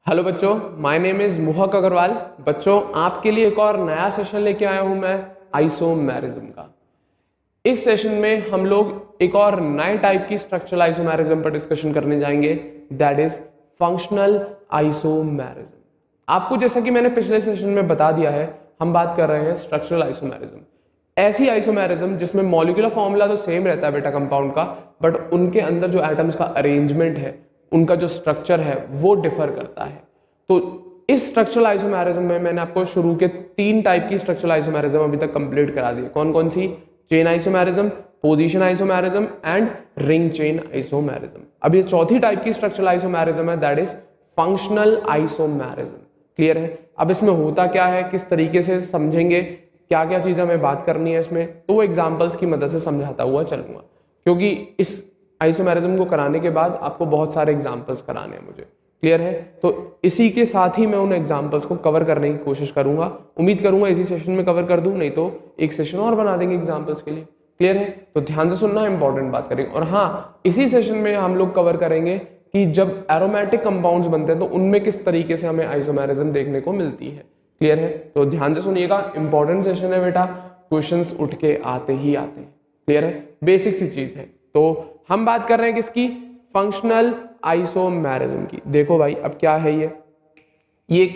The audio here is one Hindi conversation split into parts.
हेलो बच्चों, माय नेम इज मोहक अग्रवाल। बच्चों, आपके लिए एक और नया सेशन लेके आया हूं मैं आइसोमेरिज्म का। इस सेशन में हम लोग एक और नए टाइप की स्ट्रक्चरल आइसोमेरिज्म पर डिस्कशन करने जाएंगे, दैट इज फंक्शनल आइसोमेरिज्म। आपको जैसा कि मैंने पिछले सेशन में बता दिया है, हम बात कर रहे हैं स्ट्रक्चरल आइसोमेरिज्म। ऐसी आइसोमेरिज्म जिसमें मॉलिक्यूलर फॉर्मूला तो सेम रहता है बेटा कंपाउंड का, बट उनके अंदर जो एटम्स का अरेंजमेंट है, उनका जो स्ट्रक्चर है वो डिफर करता है। तो इस स्ट्रक्चरल आइसोमेरिज्म में मैंने आपको शुरू के 3 टाइप की स्ट्रक्चरल आइसोमेरिज्म अभी तक कंप्लीट करा दी। कौन कौन सी? Chain isomerism, position isomerism and ring chain isomerism. अब ये चौथी टाइप की स्ट्रक्चरल आइसोमेरिज्म है, that is functional isomerism. Clear है? अब इसमें होता क्या है, किस तरीके से समझेंगे, क्या क्या चीजें हमें बात करनी है इसमें, तो वो एग्जाम्पल्स की मदद से समझाता हुआ चलूंगा, क्योंकि इस आइसोमेरिज्म को कराने के बाद आपको बहुत सारे एग्जाम्पल्स कराने हैं मुझे। क्लियर है? तो इसी के साथ ही मैं उन एग्जाम्पल्स को कवर करने की कोशिश करूंगा। उम्मीद करूंगा इसी सेशन में कवर कर दूं, नहीं तो एक सेशन और बना देंगे एग्जाम्पल्स के लिए। क्लियर है? तो ध्यान से सुनना, इंपॉर्टेंट बात करेंगे। और हाँ, इसी सेशन में हम लोग कवर करेंगे कि जब एरोमेटिक कंपाउंड्स बनते हैं तो उनमें किस तरीके से हमें आइसोमेरिज्म देखने को मिलती है। क्लियर है? तो ध्यान से सुनिएगा, इंपॉर्टेंट सेशन है बेटा, क्वेश्चंस उठ के आते ही आते हैं। क्लियर है? बेसिक सी चीज है। तो हम बात कर रहे हैं किसकी? फंक्शनल आइसोमेरिज्म की। देखो भाई, अब क्या है ये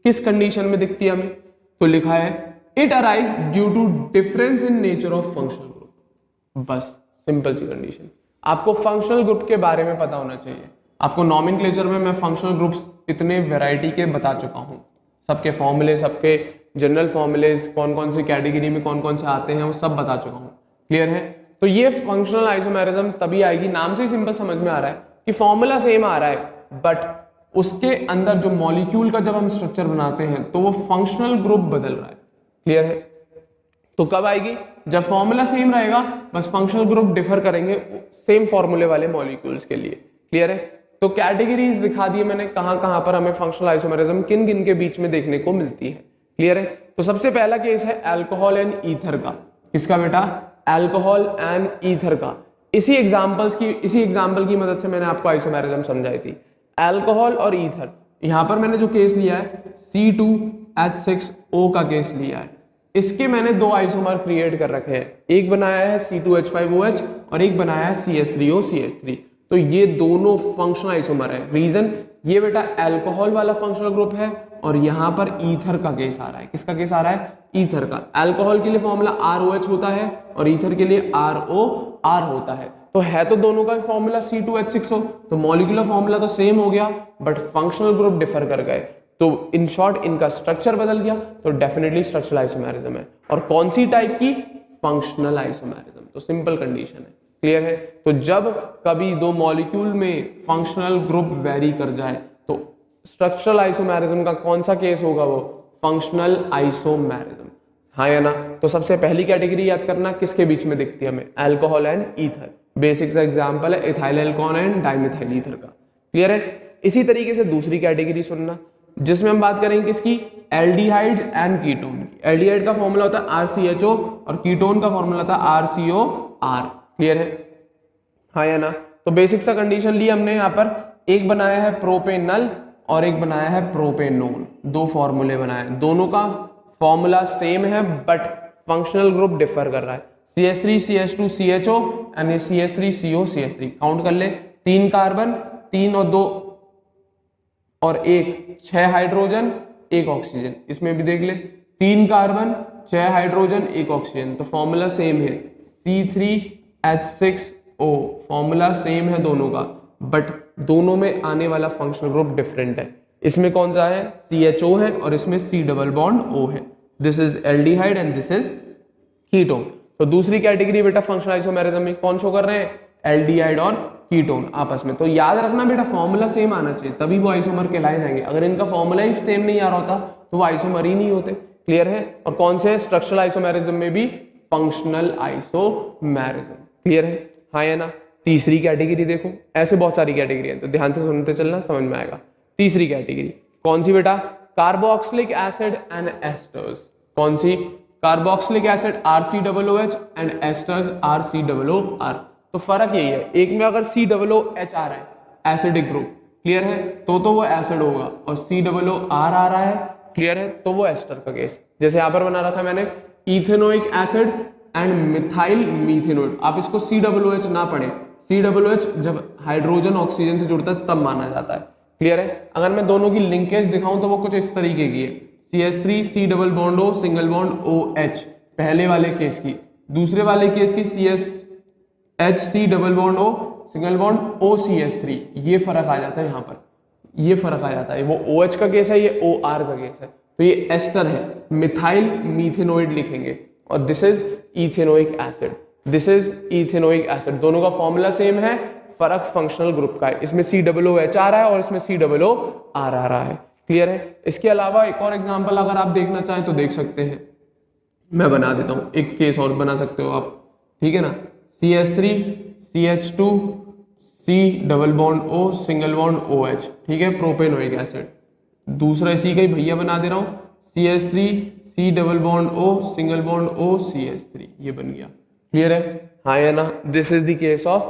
किस कंडीशन में दिखती है हमें? तो लिखा है it arise due to difference in nature of functional group. बस सिंपल सी कंडीशन। आपको फंक्शनल ग्रुप के बारे में पता होना चाहिए। आपको नॉमेनक्लेचर में मैं फंक्शनल ग्रुप्स इतने वैरायटी के बता चुका हूं, सबके फॉर्मूले, सबके जनरल फॉर्मूलेज, कौन कौन सी कैटेगरी में कौन कौन से आते हैं, वो सब बता चुका हूं। क्लियर है? तो ये फंक्शनल आइसोमेरिज्म तभी आएगी, नाम से ही सिंपल समझ में आ रहा है कि फॉर्मूला सेम आ रहा है, बट उसके अंदर जो मॉलिक्यूल का जब हम स्ट्रक्चर बनाते हैं तो वो फंक्शनल ग्रुप बदल रहा है। क्लियर है? तो कब आएगी? जब फॉर्मूला सेम रहेगा, बस फंक्शनल ग्रुप डिफर करेंगे सेम फॉर्मूले वाले मॉलिक्यूल्स के लिए। क्लियर है? तो कैटेगरीज दिखा दी मैंने, कहां कहां पर हमें फंक्शनल आइसोमेरिज्म किन किन के बीच में देखने को मिलती है। क्लियर है? तो सबसे पहला केस है अल्कोहल एंड ईथर का। किसका बेटा? अल्कोहल एंड ईथर का। इसी एग्जांपल की मदद से मैंने आपको आइसोमेरिज्म समझाई थी। अल्कोहल और ईथर, यहां पर मैंने जो केस लिया है C2H6O का केस लिया है। इसके मैंने 2 आइसोमर क्रिएट कर रखे हैं, एक बनाया है C2H5OH और एक बनाया है CH3OCH3। तो ये दोनों फंक्शनल आइसोमर है। रीजन, ये बेटा अल्कोहल वाला फंक्शनल ग्रुप है और यहां पर ईथर का केस आ रहा है। किसका केस आ रहा है? ईथर का। अल्कोहल के लिए फॉर्मूला ROH होता है और ईथर के लिए ROR होता है। तो है तो दोनों का फॉर्मूला C2H6O, तो मॉलिक्यूलर फॉर्मूला तो सेम हो गया, बट फंक्शनल ग्रुप डिफर कर गए। तो इन शॉर्ट इनका स्ट्रक्चर बदल गया, तो डेफिनेटली स्ट्रक्चरल आइसोमेरिज्म है। और कौन सी टाइप की? Functional isomerism. तो सिंपल कंडीशन है। क्लियर है? तो जब कभी 2 मॉलिक्यूल में फंक्शनल ग्रुप वेरी कर जाए तो स्ट्रक्चरल आइसोमेरिज्म का कौन सा केस होगा? वो फंक्शनल आइसोमेरिज्म। हाँ या ना? तो सबसे पहली कैटेगरी याद करना, किसके बीच में दिखती है हमें? Alcohol and ether. बेसिक सा एग्जांपल है ethyl alcohol and dimethyl ether का। क्लियर है? इसी तरीके से दूसरी कैटेगरी सुनना, जिसमें हम बात करेंगे किसकी? एल्डिहाइड्स एंड कीटोन की। एल्डिहाइड का फॉर्मूला होता है RCHO और कीटोन का फॉर्मूला होता है RCOR। क्लियर है? हाँ या ना? तो बेसिक सा कंडीशन ली हमने यहाँ पर, एक बनाया है प्रोपेनल और एक बनाया है प्रोपेनोन। 2 फॉर्मूले बनाए, दोनों का फॉर्मूला सेम है बट फंक्शनल ग्रुप डिफर कर रहा है। CH3CH2CHO and CH3COCH3। काउंट कर ले, 3 कार्बन, 3 और 2 और 1, 6 हाइड्रोजन 1 ऑक्सीजन। इसमें भी देख ले, 3 कार्बन 6 हाइड्रोजन 1 ऑक्सीजन। तो फॉर्मूला सेम है, C3H6O। फॉर्मूला सेम है दोनों का, बट दोनों में आने वाला फंक्शनल ग्रुप डिफरेंट है। इसमें कौन सा है? CHO है और इसमें C डबल बॉन्ड O है। This is aldehyde and this is ketone. तो दूसरी कैटेगरी बेटा फंक्शनल आइसोमेरिज्म में कौन शो कर रहे हैं? एल्डिहाइड और कीटोन आपस में। तो याद रखना बेटा, फॉर्मूला सेम आना चाहिए, तभी वो आइसोमर कहलाए जाएंगे। अगर इनका फॉर्मूला ही सेम नहीं आ रहा होता तो वो आइसोमर ही नहीं होते। क्लियर है? और कौन से? स्ट्रक्चरल आइसोमेरिज्म में भी फंक्शनल आइसोमेरिज्म। क्लियर है? हाँ या ना? तीसरी कैटेगरी देखो, ऐसे बहुत सारी कैटेगरी है, तो ध्यान से सुनते चलना, समझ में आएगा। तीसरी कैटेगरी कौन सी बेटा? Carboxylic acid and esters. कौन सी? Carboxylic acid RCOOH and esters RCOOR। तो फर्क यही है, एक में अगर COOH आ रहा है एसिडिक ग्रुप, क्लियर है, तो वो एसिड होगा, और COO R आ रहा है, क्लियर है, तो वो एस्टर का केस। जैसे यहाँ पर बना रहा था मैंने इथेनोइक एसिड एंड मिथाइल मीथेनोइड, आप इसको COOH ना पढ़े, COOH जब हाइड्रोजन ऑक्सीजन से जुड़ता है तब माना जाता है, क्लियर है। अगर मैं दोनों की लिंकेज दिखाऊं तो वो कुछ इस तरीके की है, CH3 C double bond O single bond OH पहले वाले केस की, दूसरे वाले केस की CH C double bond O single bond OCH3, ये फर्क आ जाता है यहाँ पर, ये फर्क आ जाता है, वो OH का केस है, ये OR का केस है, तो ये एस्टर है, मिथाइल मीथेनोइड लिखेंगे, और this is ethanoic acid, this is ethanoic acid, दोनों का फॉर्मूला सेम है, फर्क फंक्शनल ग्रुप का है, इसमें COOH आ रहा है और इसमें COOR आ रहा है, क्लियर है। इसके अलावा एक और एग्जांपल अगर आप देखना चाहें तो देख सकते हैं, मैं बना देता हूं, एक केस और बना सकते हो आप, ठीक है ना, CH3 CH2 C double bond O single bond OH, ठीक है, प्रोपेनोइक एसिड। दूसरा इसी का ही भैया बना दे रहा हूं, CH3 C double bond O single bond O CH3, ये बन गया, क्लियर है, हाँ या ना। This is the case of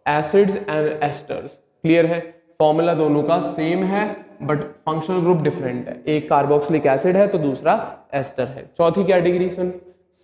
acids and asters, clear है, फॉर्मूला दोनों का सेम है बट फंक्शनल ग्रुप डिफरेंट है, एक कार्बोक्सिलिक एसिड है तो दूसरा एस्टर है। चौथी कैटेगरी सुन,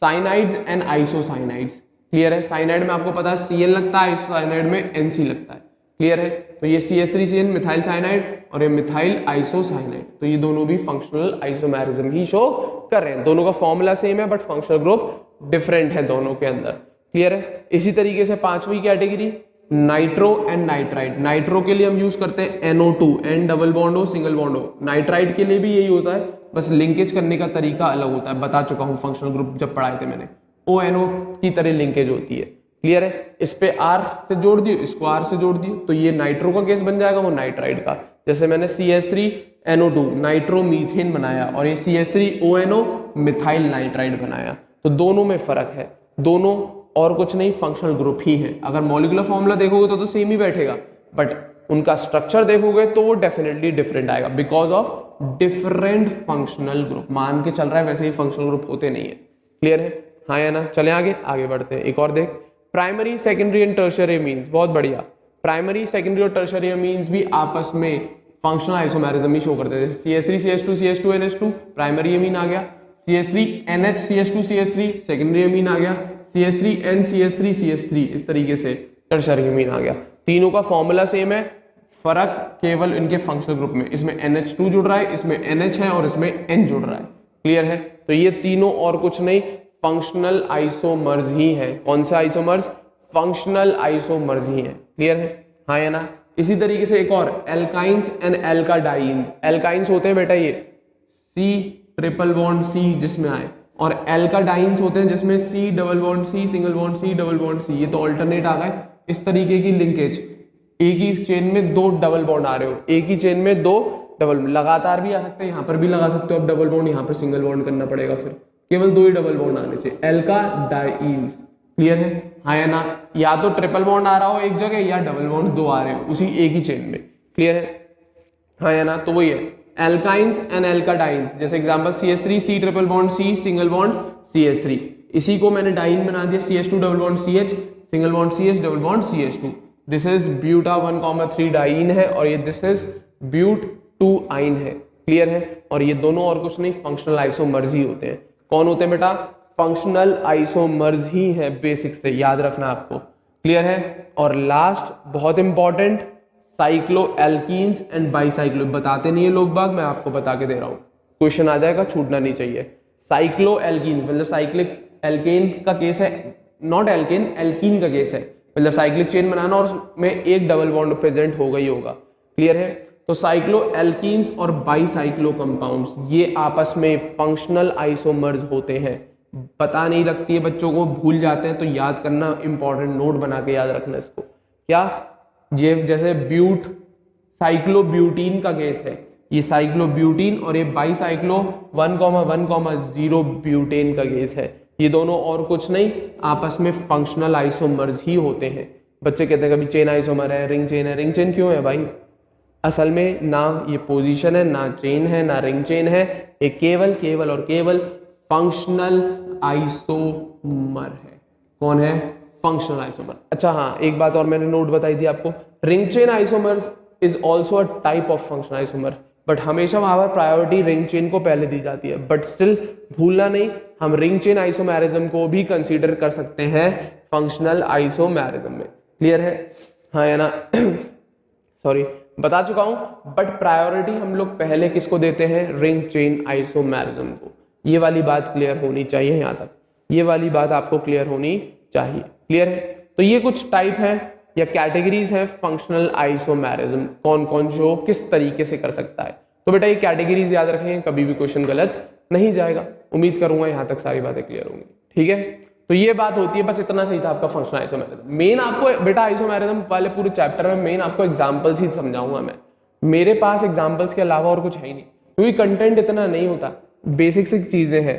साइनाइड्स एंड आइसोसाइनाइड्स, क्लियर है, साइनाइड में आपको पता है Cl लगता है, आइसोसाइनाइड में NC लगता है, क्लियर है, तो ये CH3CN मिथाइल साइनाइड और ये मिथाइल आइसोसाइनाइड, तो ये दोनों भी फंक्शनल आइसोमेरिज्म ही शो कर रहे हैं, दोनों का फॉर्मूला सेम है बट फंक्शनल ग्रुप डिफरेंट है दोनों के अंदर, क्लियर है। इसी तरीके से पांचवी category nitro and nitride, nitro के लिए हम यूज करते हैं NO2 N double bond O single bond O, nitride के लिए भी यही होता है, बस लिंकेज करने का तरीका अलग होता है, बता चुका हूं फंक्शनल ग्रुप जब पढ़ाए थे मैंने, ONO की तरह लिंकेज होती है, क्लियर है। इस पे R से जोड़ दियो, इसको R से जोड़ दियो, तो ये नाइट्रो का केस बन जाएगा, वो नाइट्राइड का, जैसे मैंने CH3NO2 नाइट्रोमीथेन बनाया और ये CH3ONO मिथाइल नाइट्राइड बनाया, तो दोनों में फर्क है, दोनों और कुछ नहीं फंक्शनल ग्रुप ही है। अगर मॉलिक्यूलर फॉर्मूला देखोगे तो सेम ही बैठेगा, बट उनका स्ट्रक्चर देखोगे तो वो डेफिनेटली डिफरेंट आएगा because of different functional group, मान के चल रहा है वैसे ही फंक्शनल ग्रुप होते नहीं है, क्लियर है, हाँ या ना। चले आगे बढ़ते हैं, एक और देख, primary secondary and tertiary means, बहुत बढ़िया, प्राइमरी सेकेंडरी और टर्शियरी मीन्स भी आपस में फंक्शनल आइसोमेरिज्म ही शो करते हैं। CH3 CH2 CH2 NH2 primary amine आ गया, CH3 NH CH2 CH3 secondary amine आ गया, CH3 N CH3 CH3 इस तरीके से टर्शियरी अमीन आ गया। तीनों का फॉर्मूला सेम है, फर्क केवल इनके फंक्शनल ग्रुप में, इसमें NH2 जुड़ रहा है, इसमें NH है और इसमें N जुड़ रहा है, क्लियर है। तो ये तीनों और कुछ नहीं फंक्शनल आइसोमर्स ही है। कौन से आइसोमर्स? फंक्शनल आइसोमर्स ही है, क्लियर है, हाँ या ना। इसी तरीके से एक और एल्काइंस एंड एल्काडाइंस, एल्काइंस होते हैं बेटा ये C ट्रिपल बॉन्ड C जिसमें आए, और एल्काडाइंस होते हैं जिसमें C double bond C single bond C double bond C, ये तो ऑल्टरनेट आ गए। इस तरीके की लिंकेज, एक ही चेन में दो डबल बॉन्ड आ रहे हो, एक ही चेन में दो डबल, लगातार भी आ सकते हैं, यहाँ पर भी लगा सकते हो अब डबल बॉन्ड, यहाँ पर सिंगल बॉन्ड करना पड़ेगा, फिर केवल दो ही डबल बॉन्ड आने से एल्काडाइंस, क्लियर है, हाँ या ना। या तो ट्रिपल बॉन्ड आ रहा हो एक जगह या डबल बॉन्ड दो आ रहे हो उसी एक ही चेन में, क्लियर है, हाँ या ना। तो वही है एल्काइंस एंड एल्काडाइंस, जैसे example CH3 C triple bond C single bond CH3, इसी को मैंने डाइन बना दिया CH2 double bond CH single bond CH double bond CH2, this is buta 1,3 diene है और ये दिस इज ब्यूट 2 आइन है, क्लियर है। और ये दोनों और कुछ नहीं फंक्शनल आइसोमर्स ही होते हैं। कौन होते हैं बेटा? फंक्शनल आइसोमर्स ही है, बेसिक से याद रखना आपको, क्लियर है। और लास्ट बहुत important, cyclo alkenes and bicyclo, बताते नहीं है लोग बाग, मैं आपको बता के दे रहा हूं, क्वेश्चन आ जाएगा, छूटना नहीं चाहिए। साइक्लो एल्कीन्स मतलब साइक्लिक एल्केन का केस है, नॉट एल्केन, एल्कीन का केस है, मतलब साइक्लिक चेन बनाना और उसमें एक डबल बॉन्ड प्रेजेंट होगा ही होगा, क्लियर है। तो साइक्लो एल्कीन्स और बाईसाइक्लो कंपाउंड्स ये आपस में फंक्शनल आइसोमर्स होते हैं। पता नहीं लगती है बच्चों को, भूल जाते हैं, तो याद करना, इंपॉर्टेंट नोट बना के याद रखना इसको। क्या? ये जैसे ब्यूट साइक्लोब्यूटीन का केस है, ये साइक्लोब्यूटीन और ये बाईसाइक्लो 1,1,0 ब्यूटेन का केस है। ये दोनों और कुछ नहीं आपस में फंक्शनल आइसोमर्स ही होते हैं। बच्चे कहते हैं कभी चेन आइसोमर है, रिंग चेन है, रिंग चेन क्यों है भाई? असल में ना ये पोजीशन है, ना चेन है, ना रिंग चेन है, ये केवल और केवल फंक्शनल आइसोमर है। कौन है? Functional isomer. अच्छा हाँ, एक बात और मैंने नोट बताई थी आपको, ring chain isomers is also a type of functional isomer, but हमेशा वहां पर प्रायोरिटी रिंग चेन को पहले दी जाती है। बट स्टिल भूलना नहीं, हम रिंग चेन आइसोमेरिज्म को भी कंसीडर कर सकते हैं फंक्शनल आइसोमेरिज्म में। क्लियर है? हाँ या ना? सॉरी, बता चुका हूं, बट प्रायोरिटी हम लोग पहले किसको देते हैं? रिंग चेन आइसोमेरिज्म को। ये वाली बात क्लियर होनी चाहिए, यहां तक ये वाली बात आपको क्लियर होनी चाहिए। क्लियर है? तो ये कुछ टाइप है या कैटेगरीज है फंक्शनल आइसोमेरिज्म, कौन कौन जो किस तरीके से कर सकता है। तो बेटा ये कैटेगरीज याद रखें, कभी भी क्वेश्चन गलत नहीं जाएगा। उम्मीद करूंगा यहां तक सारी बातें क्लियर होंगी। ठीक है, तो ये बात होती है, बस इतना सही था आपका फंक्शनल आइसोमेरिज्म। मेन आपको बेटा आइसोमेरिज्म वाले पूरे चैप्टर में मेन आपको एग्जांपल्स ही समझाऊंगा मैं। मेरे पास एग्जांपल्स के अलावा और कुछ है ही नहीं, क्योंकि कंटेंट इतना नहीं होता, बेसिक सी चीजें हैं।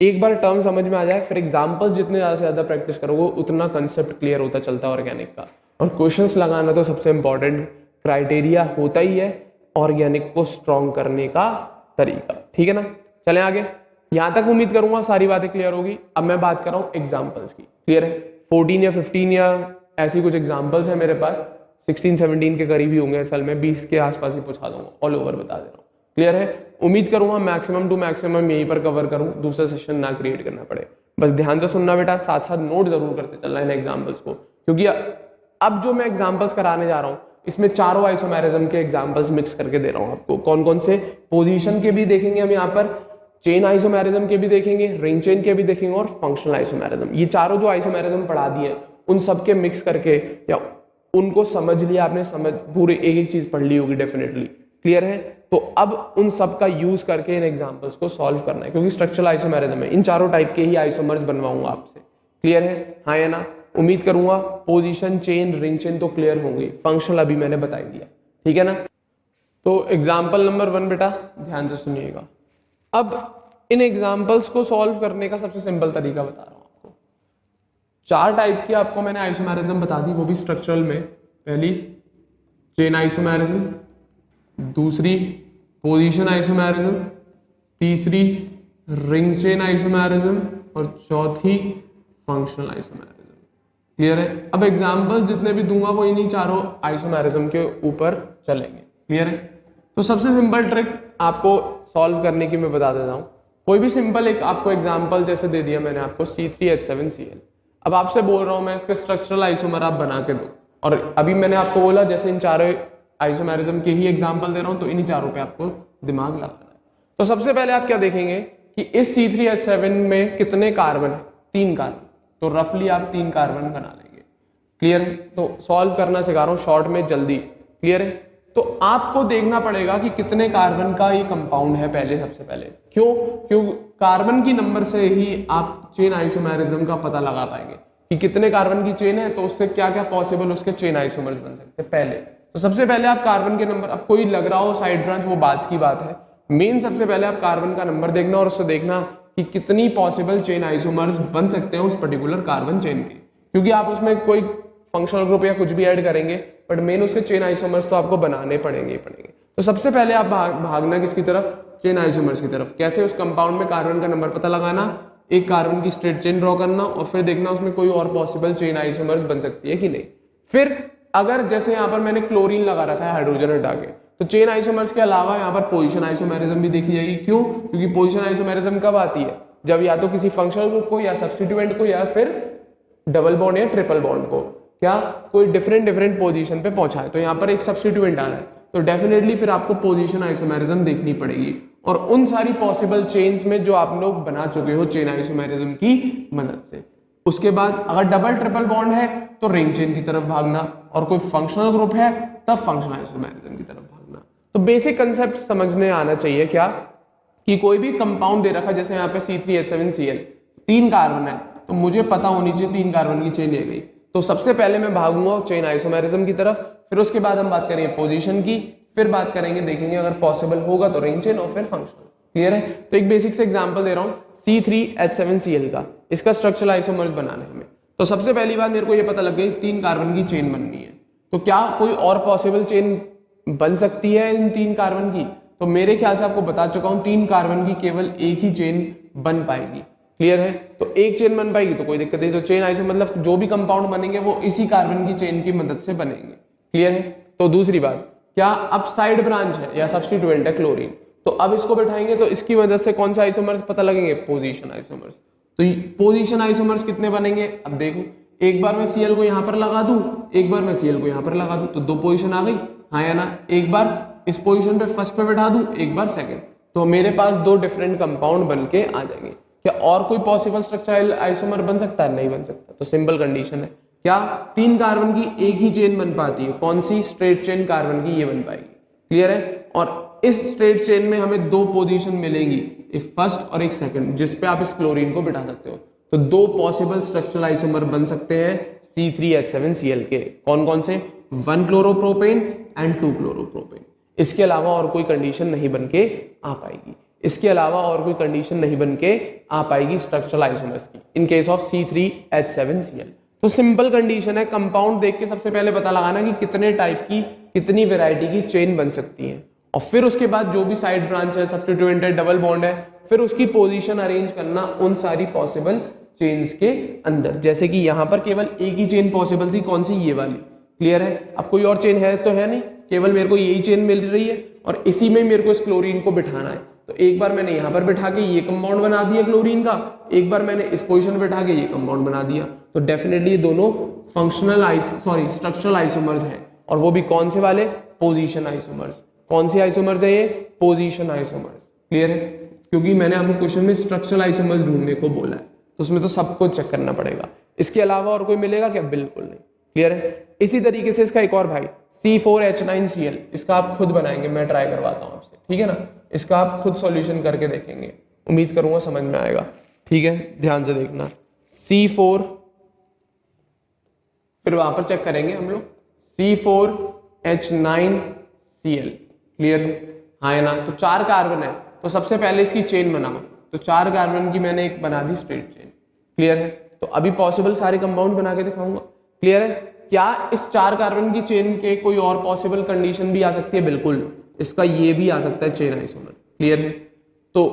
एक बार टर्म समझ में आ जाए, फिर एग्जांपल्स जितने ज्यादा से ज्यादा प्रैक्टिस करोगे उतना कंसेप्ट क्लियर होता चलता है ऑर्गेनिक का। और क्वेश्चंस लगाना तो सबसे इंपॉर्टेंट क्राइटेरिया होता ही है ऑर्गेनिक को स्ट्रॉन्ग करने का तरीका। ठीक है ना? चलें आगे। यहां तक उम्मीद करूंगा सारी बातें क्लियर होगी। अब मैं बात कर रहा हूं एग्जांपल्स की। क्लियर है? 14 या 15 या ऐसी कुछ एग्जांपल्स है मेरे पास, 16-17 के करीब ही होंगे, असल में 20 के आसपास ही पहुंचा दूंगा, ऑल ओवर बता दे रहा हूँ। क्लियर है? उम्मीद करूंगा मैक्सिमम टू मैक्सिमम यहीं पर कवर करूं, दूसरा सेशन ना क्रिएट करना पड़े। बस ध्यान से सुनना बेटा, साथ साथ नोट जरूर करते चलना इन एग्जांपल्स को, क्योंकि अब जो मैं एग्जांपल्स कराने जा रहा हूं इसमें चारों आइसोमेरिज्म के एग्जांपल्स मिक्स करके दे रहा हूं आपको। कौन कौन से? पोजीशन के भी देखेंगे हम यहाँ पर, चेन आइसोमेरिज्म के भी देखेंगे, रिंग चेन के भी देखेंगे, और फंक्शनल आइसोमेरिज्म। ये चारों जो आइसोमेरिज्म पढ़ा दिए उन सबके मिक्स करके, या उनको समझ लिया आपने, समझ पूरी एक एक चीज पढ़ ली होगी डेफिनेटली। क्लियर है? तो अब उन सब का यूज करके इन एग्जांपल्स को सॉल्व करना है, क्योंकि स्ट्रक्चरल आइसोमेरिज्म में इन चारों टाइप के ही आइसोमर्स बनवाऊंगा आपसे। क्लियर है? हाँ या ना? उम्मीद करूंगा पोजीशन, चेन, रिंग चेन तो क्लियर होंगी, फंक्शनल अभी मैंने बता दिया। ठीक है ना? तो एग्जाम्पल नंबर 1 बेटा ध्यान से सुनिएगा। अब इन एग्जाम्पल्स को सॉल्व करने का सबसे सिंपल तरीका बता रहा हूं आपको। 4 टाइप की आपको मैंने आइसोमेरिज्म बता दी, वो भी स्ट्रक्चरल में। पहली चेन आइसोमेरिज्म, दूसरी पोजीशन आइसोमेरिज्म, तीसरी रिंग चेन आइसोमेरिज्म, और चौथी फंक्शनल आइसोमेरिज्म। क्लियर है? अब एग्जांपल्स जितने भी दूंगा वो इन्हीं चारों आइसोमेरिज्म के ऊपर चलेंगे। क्लियर है? तो सबसे सिंपल ट्रिक आपको सॉल्व करने की मैं बता देता हूं। कोई भी सिंपल एक आपको एग्जांपल जैसे दे दिया मैंने आपको C3H7Cl। अब आपसे बोल रहा हूं मैं इसके स्ट्रक्चरल आइसोमर आप बना के दो, और अभी मैंने आपको बोला जैसे इन चारों आइसोमेरिज्म के ही एग्जांपल दे रहा हूं, तो इन्हीं चारों पे आपको दिमाग लगाना है। तो सबसे पहले आप क्या देखेंगे कि इस C3H7 में कितने कार्बन है? 3 कार्बन। तो रफली आप 3 कार्बन बना लेंगे। क्लियर है? तो सॉल्व करना सिखा रहा हूं शॉर्ट में, जल्दी। क्लियर है? तो आपको देखना पड़ेगा कि कितने कार्बन का ये कंपाउंड है पहले, सबसे पहले। क्यों? कार्बन की नंबर से ही आप चेन आइसोमेरिज्म का पता लगा पाएंगे कि कितने कार्बन की चेन है, तो उससे क्या क्या पॉसिबल उसके चेन आइसोमर्स बन सकते हैं पहले। तो सबसे पहले आप कार्बन के नंबर, अब कोई लग रहा हो साइड ब्रांच, वो बात की बात है। मेन सबसे पहले आप कार्बन का नंबर देखना और उससे देखना कि कितनी पॉसिबल चेन आइसोमर्स बन सकते हैं उस पर्टिकुलर कार्बन चेन के, क्योंकि आप उसमें कोई फंक्शनल ग्रुप या कुछ भी ऐड करेंगे, बट मेन उसके चेन आइसोमर्स तो आपको बनाने पड़ेंगे ही पड़ेंगे। तो सबसे पहले आप भागना किसकी तरफ? चेन आइसोमर्स की तरफ। कैसे? उस कंपाउंड में कार्बन का नंबर पता लगाना, एक कार्बन की स्ट्रेट चेन ड्रॉ करना, और फिर देखना उसमें कोई और पॉसिबल चेन आइसोमर्स बन सकती है कि नहीं। फिर अगर जैसे यहाँ पर मैंने क्लोरीन लगा रखा है हाइड्रोजन हटा के, तो चेन आइसोमर्स के अलावा यहाँ पर पोजीशन आइसोमेरिज्म भी देखी जाएगी। क्यों? क्योंकि पोजीशन आइसोमेरिज्म कब आती है? जब या तो किसी फंक्शनल ग्रुप को या सब्स्टिट्यूएंट को या फिर डबल बॉन्ड या ट्रिपल बॉन्ड को क्या कोई डिफरेंट पोजीशन पे पहुंचा है, तो यहाँ पर एक सब्स्टिट्यूएंट आ रहा है, तो डेफिनेटली फिर आपको पोजीशन आइसोमेरिज्म देखनी पड़ेगी। और उन सारी पॉसिबल चेन्स में जो आप लोग बना चुके हो चेन आइसोमेरिज्म की मदद से। उसके बाद अगर डबल ट्रिपल बॉन्ड है तो रिंग चेन की तरफ भागना, और कोई फंक्शनल ग्रुप है तब फंक्शनल आइसोमेरिज्म की तरफ भागना। तो बेसिक कंसेप्ट समझने आना चाहिए क्या, कि कोई भी कंपाउंड दे रखा है, जैसे यहाँ पे C3H7Cl 3 कार्बन है, तो मुझे पता होनी चाहिए 3 कार्बन की चेन है गई। तो सबसे पहले मैं भागूंगा चेन आइसोमेरिज्म की तरफ, फिर उसके बाद हम बात करेंगे पोजीशन की, फिर बात करेंगे, देखेंगे अगर पॉसिबल होगा तो रिंग चेन, और फिर फंक्शनल। क्लियर है? तो एक बेसिक से एग्जांपल दे रहा हूँ C3H7Cl का, इसका स्ट्रक्चरल आइसोमर्स बनाना है हमें। तो सबसे पहली बात मेरे को ये पता लग गई 3 कार्बन की चेन बननी है, तो क्या कोई और पॉसिबल चेन बन सकती है इन 3 कार्बन की? तो मेरे ख्याल से आपको बता चुका हूं 3 कार्बन की केवल एक ही चेन बन पाएगी। क्लियर है? तो एक चेन बन पाएगी तो कोई दिक्कत नहीं, तो चेन आइसो मतलब जो भी कंपाउंड बनेंगे वो इसी कार्बन की चेन की मदद से बनेंगे। क्लियर है? तो दूसरी बात, क्या अपसाइड ब्रांच है या सब्स्टिट्यूएंट है क्लोरीन। तो अब इसको बैठाएंगे तो इसकी मदद से कौन सा आइसोमर्स पता लगेंगे, पोजीशन आइसोमर्स। तो पोजीशन आइसोमर्स कितने बनेंगे, अब देखो एक बार मैं Cl को यहाँ पर लगा दूं, एक बार मैं Cl को यहाँ पर लगा दूं, तो दो पोजीशन आ गई, हाँ या ना। एक बार इस पोजीशन पे फर्स्ट पे बैठा दूं, एक बार सेकंड, तो मेरे पास दो डिफरेंट कंपाउंड बन के आ जाएंगे। क्या और कोई पॉसिबल स्ट्रक्चरल आइसोमर बन सकता है, नहीं बन सकता। तो सिंपल कंडीशन है, क्या 3 कार्बन की एक ही चेन बन पाती है, कौन सी, स्ट्रेट चेन कार्बन की ये बन पाएगी। क्लियर है। और इस स्ट्रेट चेन में हमें दो पोजीशन मिलेंगी, एक फर्स्ट और एक सेकंड, जिसपे आप इस क्लोरीन को बिठा सकते हो। तो दो पॉसिबल स्ट्रक्चरल आइसोमर बन सकते हैं C3H7Cl के, कौन कौन से, 1 क्लोरोप्रोपेन एंड 2 क्लोरोप्रोपेन। इसके अलावा और कोई कंडीशन नहीं बन के आ पाएगी, इसके अलावा और कोई कंडीशन नहीं बन के आ पाएगी स्ट्रक्चरल आइसोमर्स की इन केस ऑफ C3H7Cl। तो सिंपल कंडीशन है, कंपाउंड देख के सबसे पहले पता लगाना कि कितने टाइप की, कितनी वैरायटी की चेन बन सकती है, और फिर उसके बाद जो भी साइड ब्रांच है, सब्स्टिट्यूएंट है, डबल बॉन्ड है, फिर उसकी पोजीशन अरेंज करना उन सारी पॉसिबल चेन्स के अंदर। जैसे कि यहाँ पर केवल एक ही चेन पॉसिबल थी, कौन सी, ये वाली। क्लियर है। अब कोई और चेन है तो है नहीं, केवल मेरे को यही चेन मिल रही है और इसी में मेरे को इस क्लोरीन को बिठाना है। तो एक बार मैंने यहाँ पर बिठा के ये कंपाउंड बना दिया क्लोरीन का, एक बार मैंने इस पोजीशन बिठा के ये कंपाउंड बना दिया। तो डेफिनेटली दोनों स्ट्रक्चरल आइसोमर्स हैं, और वो भी कौन से वाले, पोजीशन आइसोमर्स। कौन से आइसोमर्स है ये, पोजीशन आइसोमर्स। क्लियर है। क्योंकि मैंने आपको क्वेश्चन में स्ट्रक्चरल आइसोमर्स ढूंढने को बोला है, तो उसमें तो सबको चेक करना पड़ेगा। इसके अलावा और कोई मिलेगा क्या, बिल्कुल नहीं। क्लियर है। इसी तरीके से इसका एक और भाई C4H9Cl, इसका आप खुद बनाएंगे, मैं ट्राई करवाता हूं आपसे, ठीक है ना। इसका आप खुद सॉल्यूशन करके देखेंगे, उम्मीद करूंगा समझ में आएगा। ठीक है, ध्यान से देखना। C4, फिर वहां पर चेक करेंगे हम लोग C4H9Cl। क्लियर है, हाँ है ना। तो 4 कार्बन है, तो सबसे पहले इसकी चेन बनाओ। तो 4 कार्बन की मैंने एक बना दी स्ट्रेट चेन। क्लियर है। तो अभी पॉसिबल सारे कंपाउंड बना के दिखाऊंगा। क्लियर है। क्या इस 4 कार्बन की चेन के कोई और पॉसिबल कंडीशन भी आ सकती है, बिल्कुल। इसका ये भी आ सकता है चेन आइसोमर। क्लियर है। तो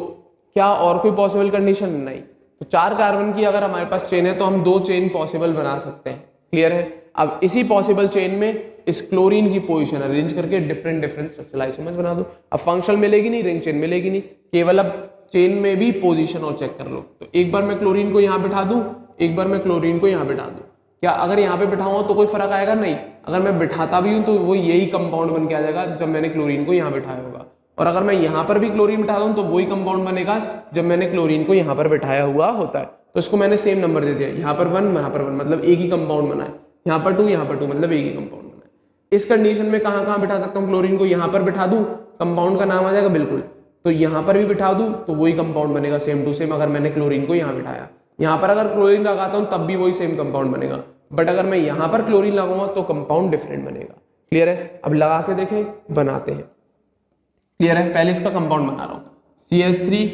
क्या और कोई पॉसिबल कंडीशन, नहीं। तो 4 कार्बन की अगर हमारे पास चेन है तो हम 2 चेन पॉसिबल बना सकते हैं। क्लियर है। अब इसी पॉसिबल चेन में इस क्लोरीन की पोजीशन अरेंज करके डिफरेंट स्ट्रक्चरल आइसोमर्स बना दो। अब फंक्शनल मिलेगी नहीं, रिंग चेन मिलेगी नहीं, केवल अब चेन में भी पोजीशन और चेक कर लो। तो एक बार मैं क्लोरीन को यहाँ बिठा दूं, एक बार मैं क्लोरीन को यहाँ बिठा दूं। क्या अगर यहाँ पे बिठाऊंगा तो कोई फर्क आएगा, नहीं। अगर मैं बिठाता भी हूं तो वो यही कंपाउंड बन के आ जाएगा जब मैंने क्लोरीन को यहाँ बिठाया होगा। और अगर मैं यहाँ पर भी क्लोरीन बिठा दूं तो वही कंपाउंड बनेगा जब मैंने क्लोरीन को यहाँ पर बिठाया हुआ होता है। तो इसको मैंने सेम नंबर दे दिया, यहाँ पर 1, यहाँ पर 1, मतलब एक ही कंपाउंड बना है। यहाँ पर 2, यहाँ पर 2, मतलब एक ही कंपाउंड बना है। इस कंडीशन में कहाँ कहाँ बिठा सकता हूँ, क्लोरीन को यहाँ पर बिठा दूं, कंपाउंड का नाम आ जाएगा, बिल्कुल। तो यहाँ पर भी बिठा दूं तो वही कंपाउंड बनेगा सेम टू सेम। अगर मैंने क्लोरीन को यहाँ बिठाया, यहाँ पर अगर क्लोरीन लगाता हूँ तब भी वही सेम कंपाउंड बनेगा, बट अगर मैं यहाँ पर क्लोरीन लगाऊंगा तो कंपाउंड डिफरेंट बनेगा। क्लियर है। अब लगा के देखें, बनाते हैं। क्लियर है। पहले इसका कंपाउंड बना रहा हूँ, CH3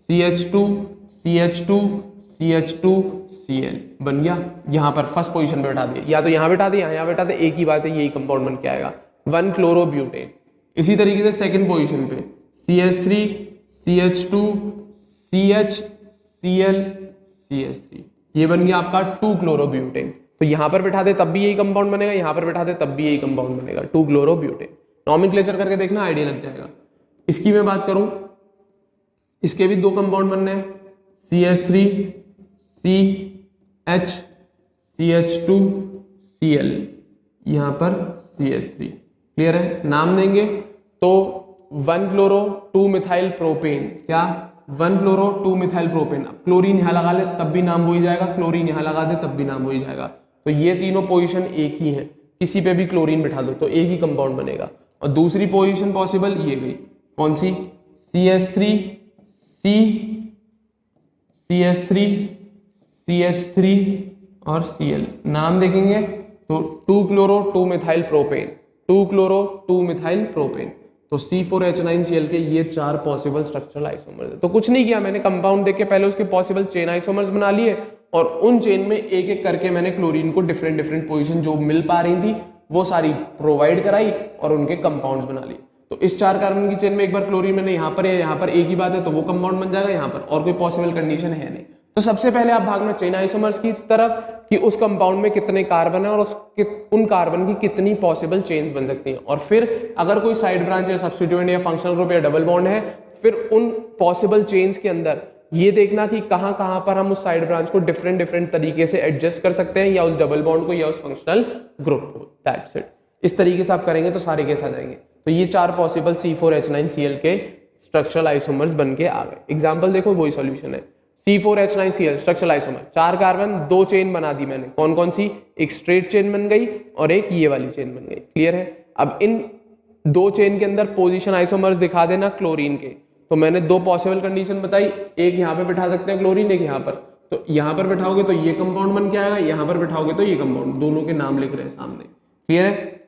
CH2 CH2 CH2 Cl बन गया। यहाँ पर फर्स्ट पोजीशन पे बैठा दिया, या तो यहाँ बैठा दिया, यहाँ बैठा दिया, एक ही बात है, यही कंपाउंड बन के आएगा, 1 क्लोरोब्यूटेन। इसी तरीके से सेकंड पोजीशन पे CH3 CH2 CH Cl CH3, ये बन गया आपका 2 क्लोरोब्यूटेन। तो यहाँ पर बैठा दे तब भी यही कंपाउंड बनेगा, यहाँ पर बैठा दे तब भी यही कंपाउंड बनेगा, 2 क्लोरोब्यूटेन। नॉमेनक्लेचर करके देखना, आइडिया लग जाएगा। इसकी मैं बात करूं, इसके भी 2 कंपाउंड बनने हैं, CH3 CH CH2 Cl, यहाँ पर CH3। क्लियर है। नाम देंगे तो 1 क्लोरो 2 मिथाइल प्रोपेन, क्या 1 क्लोरो 2 मिथाइल प्रोपेन। क्लोरीन यहाँ लगा ले तब भी नाम वही जाएगा, क्लोरीन यहाँ लगा दे तब भी नाम वही जाएगा। तो ये तीनों पोजीशन एक ही है, किसी पे भी क्लोरीन बिठा दो तो एक ही कंपाउंड बनेगा। और दूसरी पोजीशन पॉसिबल ये गई, कौन सी, CH3 CH3 CH3 और Cl। नाम देखेंगे तो 2 chloro 2 methyl propane, 2 chloro 2 methyl propane. तो C4H9Cl के ये 4 पॉसिबल स्ट्रक्चरल आइसोमर्स है। तो कुछ नहीं किया मैंने, कंपाउंड देख के पहले उसके पॉसिबल चेन आइसोमर्स बना लिए और उन चेन में एक एक करके मैंने क्लोरीन को डिफरेंट पोजीशन जो मिल पा रही थी वो सारी प्रोवाइड कराई और उनके कंपाउंड्स बना लिए। तो इस 4 कार्बन की चेन में एक बार क्लोरीन मैंने यहाँ पर एक ही बात है तो वो कंपाउंड बन जाएगा यहाँ पर, और कोई पॉसिबल कंडीशन है नहीं। तो सबसे पहले आप भागना चेन आइसोमर्स की तरफ कि उस कंपाउंड में कितने कार्बन है और उन कार्बन की कितनी पॉसिबल चेन्स बन सकती हैं, और फिर अगर कोई साइड ब्रांच या सब्स्टिट्यूएंट या फंक्शनल ग्रुप या डबल बॉन्ड है, फिर उन पॉसिबल चेन्स के अंदर ये देखना कि कहां कहां पर हम उस साइड ब्रांच को डिफरेंट तरीके से एडजस्ट कर सकते हैं, या उस डबल बॉन्ड को या उस फंक्शनल ग्रुप को। That's it. इस तरीके से आप करेंगे तो सारे केस आ जाएंगे। तो ये 4 पॉसिबल C4H9Cl के स्ट्रक्चरल आइसोमर्स बन के आ गए। एग्जाम्पल देखो, वही सॉल्यूशन है। C4H9Cl structural isomer, 4 carbon 2 chain बना दी मैंने। कौन कौन सी? एक स्ट्रेट चेन बन गई और एक ये वाली चेन बन गई। क्लियर है? अब इन 2 चेन के अंदर पोजीशन आइसोमर्स दिखा देना क्लोरीन के। तो मैंने 2 पॉसिबल कंडीशन बताई, एक यहाँ पे बिठा सकते हैं क्लोरीन, एक यहाँ पर। तो यहाँ पर बिठाओगे तो ये कंपाउंड बन के आएगा, यहाँ पर बिठाओगे तो ये कंपाउंड। दोनों के नाम लिख रहे हैं सामने। क्लियर है?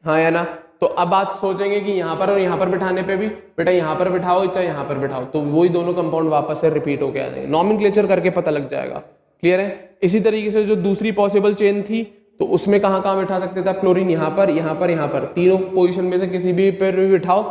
हाँ या ना? तो अब बात सोचेंगे कि यहाँ पर और यहाँ पर बिठाने पे भी, बेटा यहाँ पर बिठाओ चाहे यहाँ पर बिठाओ, तो वही दोनों कंपाउंड वापस से रिपीट होके आ जाएंगे। नॉमेनक्लेचर करके पता लग जाएगा। क्लियर है? इसी तरीके से जो दूसरी पॉसिबल चेन थी, तो उसमें कहाँ कहाँ बिठा सकते थे क्लोरीन? यहाँ पर, यहाँ पर, यहाँ पर। तीनों पोजीशन में से किसी भी पर भी बिठाओ,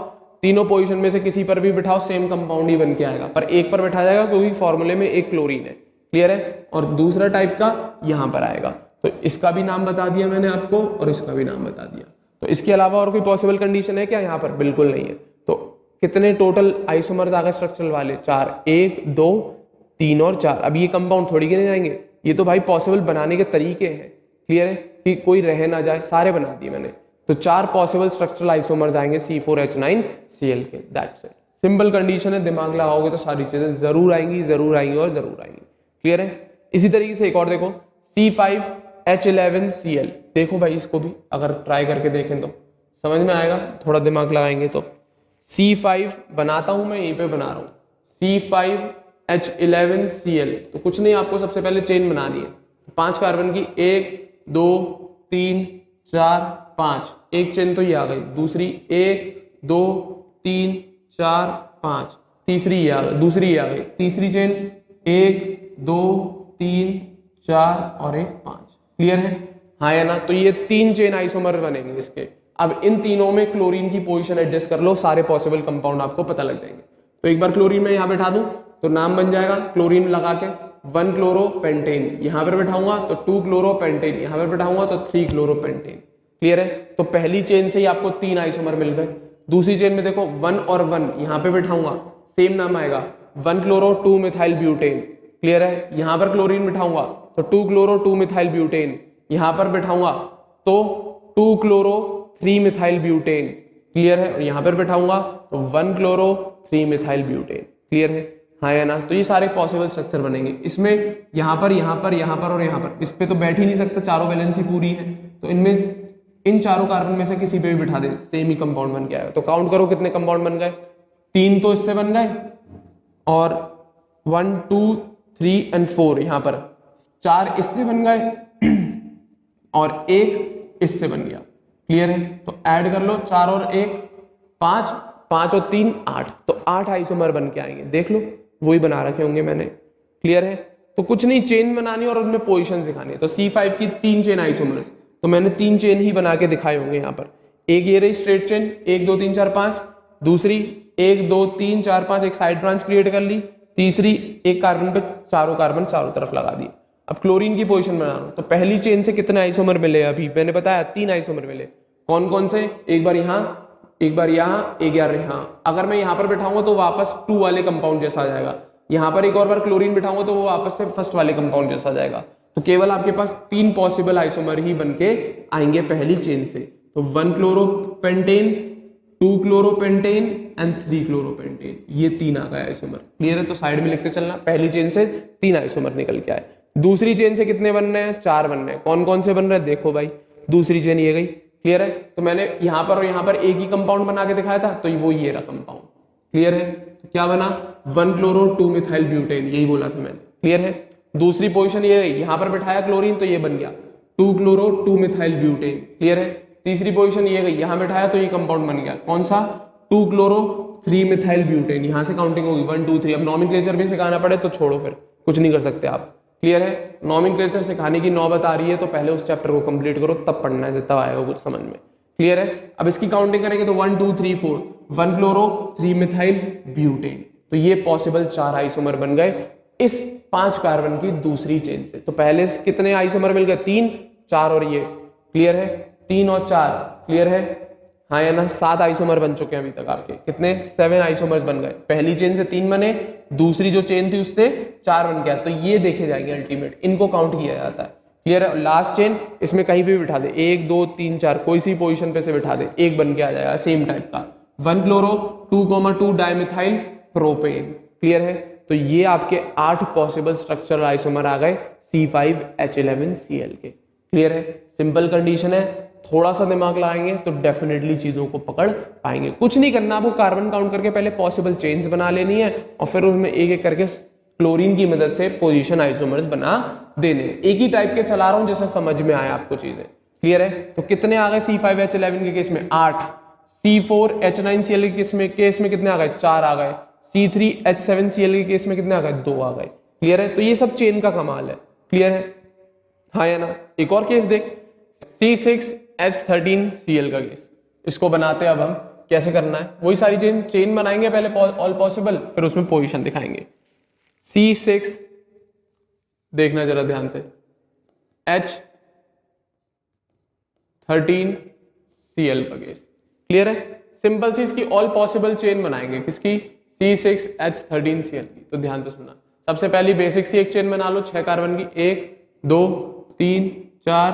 तीनों पोजीशन में से किसी पर भी बिठाओ, सेम कंपाउंड ही बन के आएगा। पर एक पर बिठा जाएगा क्योंकि फॉर्मूले में एक क्लोरीन है। क्लियर है? और दूसरा टाइप का यहाँ पर आएगा। तो इसका भी नाम बता दिया मैंने आपको और इसका भी नाम बता दिया। तो इसके अलावा और कोई पॉसिबल कंडीशन है क्या यहाँ पर? बिल्कुल नहीं है। तो कितने टोटल आइसोमर्स आ गए स्ट्रक्चरल वाले? 4। 1 2 3 और 4। अब ये कंपाउंड थोड़ी गिने जाएंगे, ये तो भाई पॉसिबल बनाने के तरीके हैं। क्लियर है? कि कोई रह ना जाए, सारे बना दिए मैंने। तो 4 पॉसिबल स्ट्रक्चरल आइसोमर्स आएंगे C4H9Cl के। That's it. सिंपल कंडीशन है, दिमाग लगाओगे तो सारी चीजें जरूर आएंगी, जरूर आएंगी और जरूर आएंगी। क्लियर है? इसी तरीके से एक और देखो, C5H11Cl। देखो भाई, इसको भी अगर ट्राई करके देखें तो समझ में आएगा, थोड़ा दिमाग लगाएंगे तो। C5 बनाता हूं मैं, यहीं पे बना रहा हूं, C5H11Cl। तो कुछ नहीं, आपको सबसे पहले चेन बनानी है 5 कार्बन की। 1 2 3 4 5। एक चेन तो ये आ गई। दूसरी 1 2 3 4 5। तीसरी ये आ गई, दूसरी ये आ गई। तीसरी चेन 1 2 3 4 और 1 5। क्लियर है? हाँ या ना? तो ये 3 चेन आइसोमर बनेंगे इसके। अब इन तीनों में क्लोरीन की पोजीशन एडजस्ट कर लो, सारे पॉसिबल कंपाउंड आपको पता लग जाएंगे। तो एक बार क्लोरीन में यहाँ बैठा दूं तो नाम बन जाएगा क्लोरीन लगा के 1 क्लोरोपेंटेन। यहाँ पर बैठाऊंगा तो 2 क्लोरोपेंटेन, यहाँ पर बैठाऊंगा तो 3 क्लोरोपेंटेन। क्लियर है? तो पहली चेन से ही आपको 3 आइसोमर मिल गए। दूसरी चेन में देखो 1 और 1, यहाँ पे बैठाऊंगा सेम नाम आएगा 1 क्लोरो 2 मिथाइल ब्यूटेन। क्लियर है? यहाँ पर क्लोरीन बिठाऊंगा तो 2 क्लोरो 2 मिथाइल ब्यूटेन। यहाँ पर बैठाऊंगा तो 2 क्लोरो 3 मिथाइल ब्यूटेन। क्लियर है? और यहाँ पर बैठाऊंगा तो 1 क्लोरो 3 मिथाइल ब्यूटेन। क्लियर है? हाँ या ना? तो ये सारे पॉसिबल स्ट्रक्चर बनेंगे। इसमें यहाँ पर, यहाँ पर, यहाँ पर और यहाँ पर, इस पे तो बैठ ही नहीं सकता, चारों वैलेंसी पूरी है। तो इनमें इन चारों कार्बन में से किसी पे भी बिठा दे, सेम ही कंपाउंड बन के आएगा। तो काउंट करो कितने कंपाउंड बन गए। 3 तो इससे बन गए और 1 2 3 और 4 यहाँ पर 4 इससे बन गए और 1 इससे बन गया। क्लियर है? तो ऐड कर लो 4 और 1 5, 5 और 3 8। तो 8 आइसोमर बन के आएंगे। देख लो, वही बना रखे होंगे मैंने। क्लियर है? तो कुछ नहीं, चेन बनानी और उनमें पोजीशन दिखानी है। तो C5 की 3 चेन आइसोमर्स, तो मैंने 3 चेन ही बना के दिखाए होंगे यहाँ पर। एक ये रही स्ट्रेट चेन 1 2 3 4 5। दूसरी 1 2 3 4 5, एक साइड ब्रांच क्रिएट कर ली। तीसरी एक कार्बन पे चारों कार्बन चारों तरफ लगा दी। अब क्लोरीन की पोजीशन बना रहा हूं, तो पहली चेन से कितने आइसोमर मिले? अभी मैंने बताया 3 आइसोमर मिले। कौन कौन से? एक बार यहाँ, एक बार यहाँ, एक बार यहाँ। अगर मैं यहाँ पर बैठाऊंगा तो वापस 2 वाले कंपाउंड जैसा आ जाएगा। यहाँ पर एक और बार क्लोरीन बिठाऊंगा तो वो वापस से फर्स्ट वाले कंपाउंड जैसा आ जाएगा। तो केवल आपके पास 3 पॉसिबल आइसोमर ही बनके आएंगे पहली चेन से। तो 1 क्लोरोपेंटेन, 2 क्लोरोपेंटेन एंड 3 क्लोरोपेंटेन, ये 3 आ गए आइसोमर। क्लियर है? तो साइड में लिखते चलना, पहली चेन से 3 आइसोमर निकल के आए। दूसरी चेन से कितने बनने हैं? 4 बनने हैं। कौन कौन से बन रहे हैं? देखो भाई, दूसरी चेन ये गई। क्लियर है? तो मैंने यहाँ पर और यहाँ पर एक ही कंपाउंड बना के दिखाया था, तो वो ये रहा कंपाउंड। क्लियर है? तो क्या बना? 1 क्लोरो 2 मिथाइल ब्यूटेन, यही बोला था मैंने। क्लियर है? दूसरी पोजीशन ये रही, यहाँ पर बैठाया क्लोरीन तो ये बन गया 2 क्लोरो 2 मिथाइल ब्यूटेन। क्लियर है? तीसरी पोजीशन ये गई, यहाँ बैठाया तो ये कंपाउंड बन गया। कौन सा? 2 क्लोरो 3 मिथाइल ब्यूटेन। यहाँ से काउंटिंग होगी 1 2 3। अब नॉमेनक्लेचर भी सिखाना पड़े तो छोड़ो, फिर कुछ नहीं कर सकते आप। क्लियर है? नॉमेनक्लेचर सिखाने की नौबत आ रही है तो पहले उस चैप्टर को कंप्लीट करो, तब पढ़ना है, तब आएगा कुछ समझ में। क्लियर है? अब इसकी काउंटिंग करेंगे तो 1 2 3 4, 1 क्लोरो 3 मिथाइल ब्यूटेन। तो ये पॉसिबल 4 आइसोमर बन गए इस 5 कार्बन की दूसरी चेन से। तो पहले से कितने आइसोमर मिल गए? 3, 4 और ये, क्लियर है? 3 और 4 क्लियर है, हाँ या ना? 7 आइसोमर बन चुके हैं अभी तक आपके। कितने? 7 आइसोमर्स बन गए। पहली चेन से 3 बने, दूसरी जो चेन थी उससे 4 बन गया। तो ये देखे जाएंगे अल्टीमेट, इनको काउंट किया जाता है, क्लियर है? लास्ट चेन इसमें कहीं भी बिठा दे, 1 2 3 4 कोई सी पोजीशन पे से बिठा दे, एक बन के आ जाएगा सेम टाइप का। 1 क्लोरो 2,2 डाइमिथाइल प्रोपेन, क्लियर है? तो ये आपके 8 पॉसिबल स्ट्रक्चरल आइसोमर आ गए C5H11Cl के, क्लियर है? सिंपल कंडीशन है, थोड़ा सा दिमाग लगाएंगे तो डेफिनेटली चीजों को पकड़ पाएंगे। कुछ नहीं करना, आपको कार्बन काउंट करके पहले पॉसिबल चेन्स बना लेनी है और फिर उसमें एक एक करके क्लोरीन की मदद से पोजीशन आइसोमर्स बना देने। एक ही टाइप के चला रहा हूं जैसे समझ में आए आपको चीजें, क्लियर है? तो कितने आ गए C5H11 के केस में? 8। C4H9Cl के केस में कितने आ गए? 4 आ गए। C3H7Cl के केस में कितने आ गए? 2 आ गए, क्लियर है? तो ये सब चेन का कमाल है, क्लियर है, हाँ या ना? एक और केस देख, C6H13Cl का केस, इसको बनाते हैं अब हम। कैसे करना है? वही सारी चेन बनाएंगे पहले ऑल पॉसिबल, फिर उसमें पोजीशन दिखाएंगे। C6 देखना जरा ध्यान से, H13Cl का केस, क्लियर है? सिंपल सी इसकी ऑल पॉसिबल चेन बनाएंगे, किसकी? C6H13Cl की। तो ध्यान से सुनना, सबसे पहली बेसिक सी एक चेन बना लो 6 कार्बन की, 1 2 3 4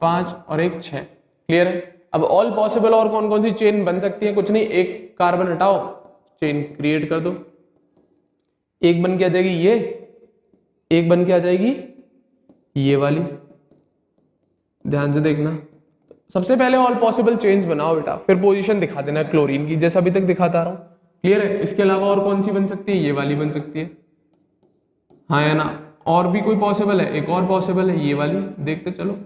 5 और एक 6, क्लियर है? अब ऑल पॉसिबल और कौन कौन सी चेन बन सकती है? कुछ नहीं, एक कार्बन हटाओ, चेन क्रिएट कर दो। एक बन के आ जाएगी ये, एक बन के आ जाएगी ये वाली, ध्यान से देखना। सबसे पहले ऑल पॉसिबल चेन्स बनाओ बेटा, फिर पोजीशन दिखा देना क्लोरीन की, जैसा अभी तक दिखाता रहा हूं, क्लियर है? इसके अलावा और कौन सी बन सकती है? ये वाली बन सकती है, हाँ या ना? और भी कोई पॉसिबल है? एक और पॉसिबल है ये वाली, देखते चलो,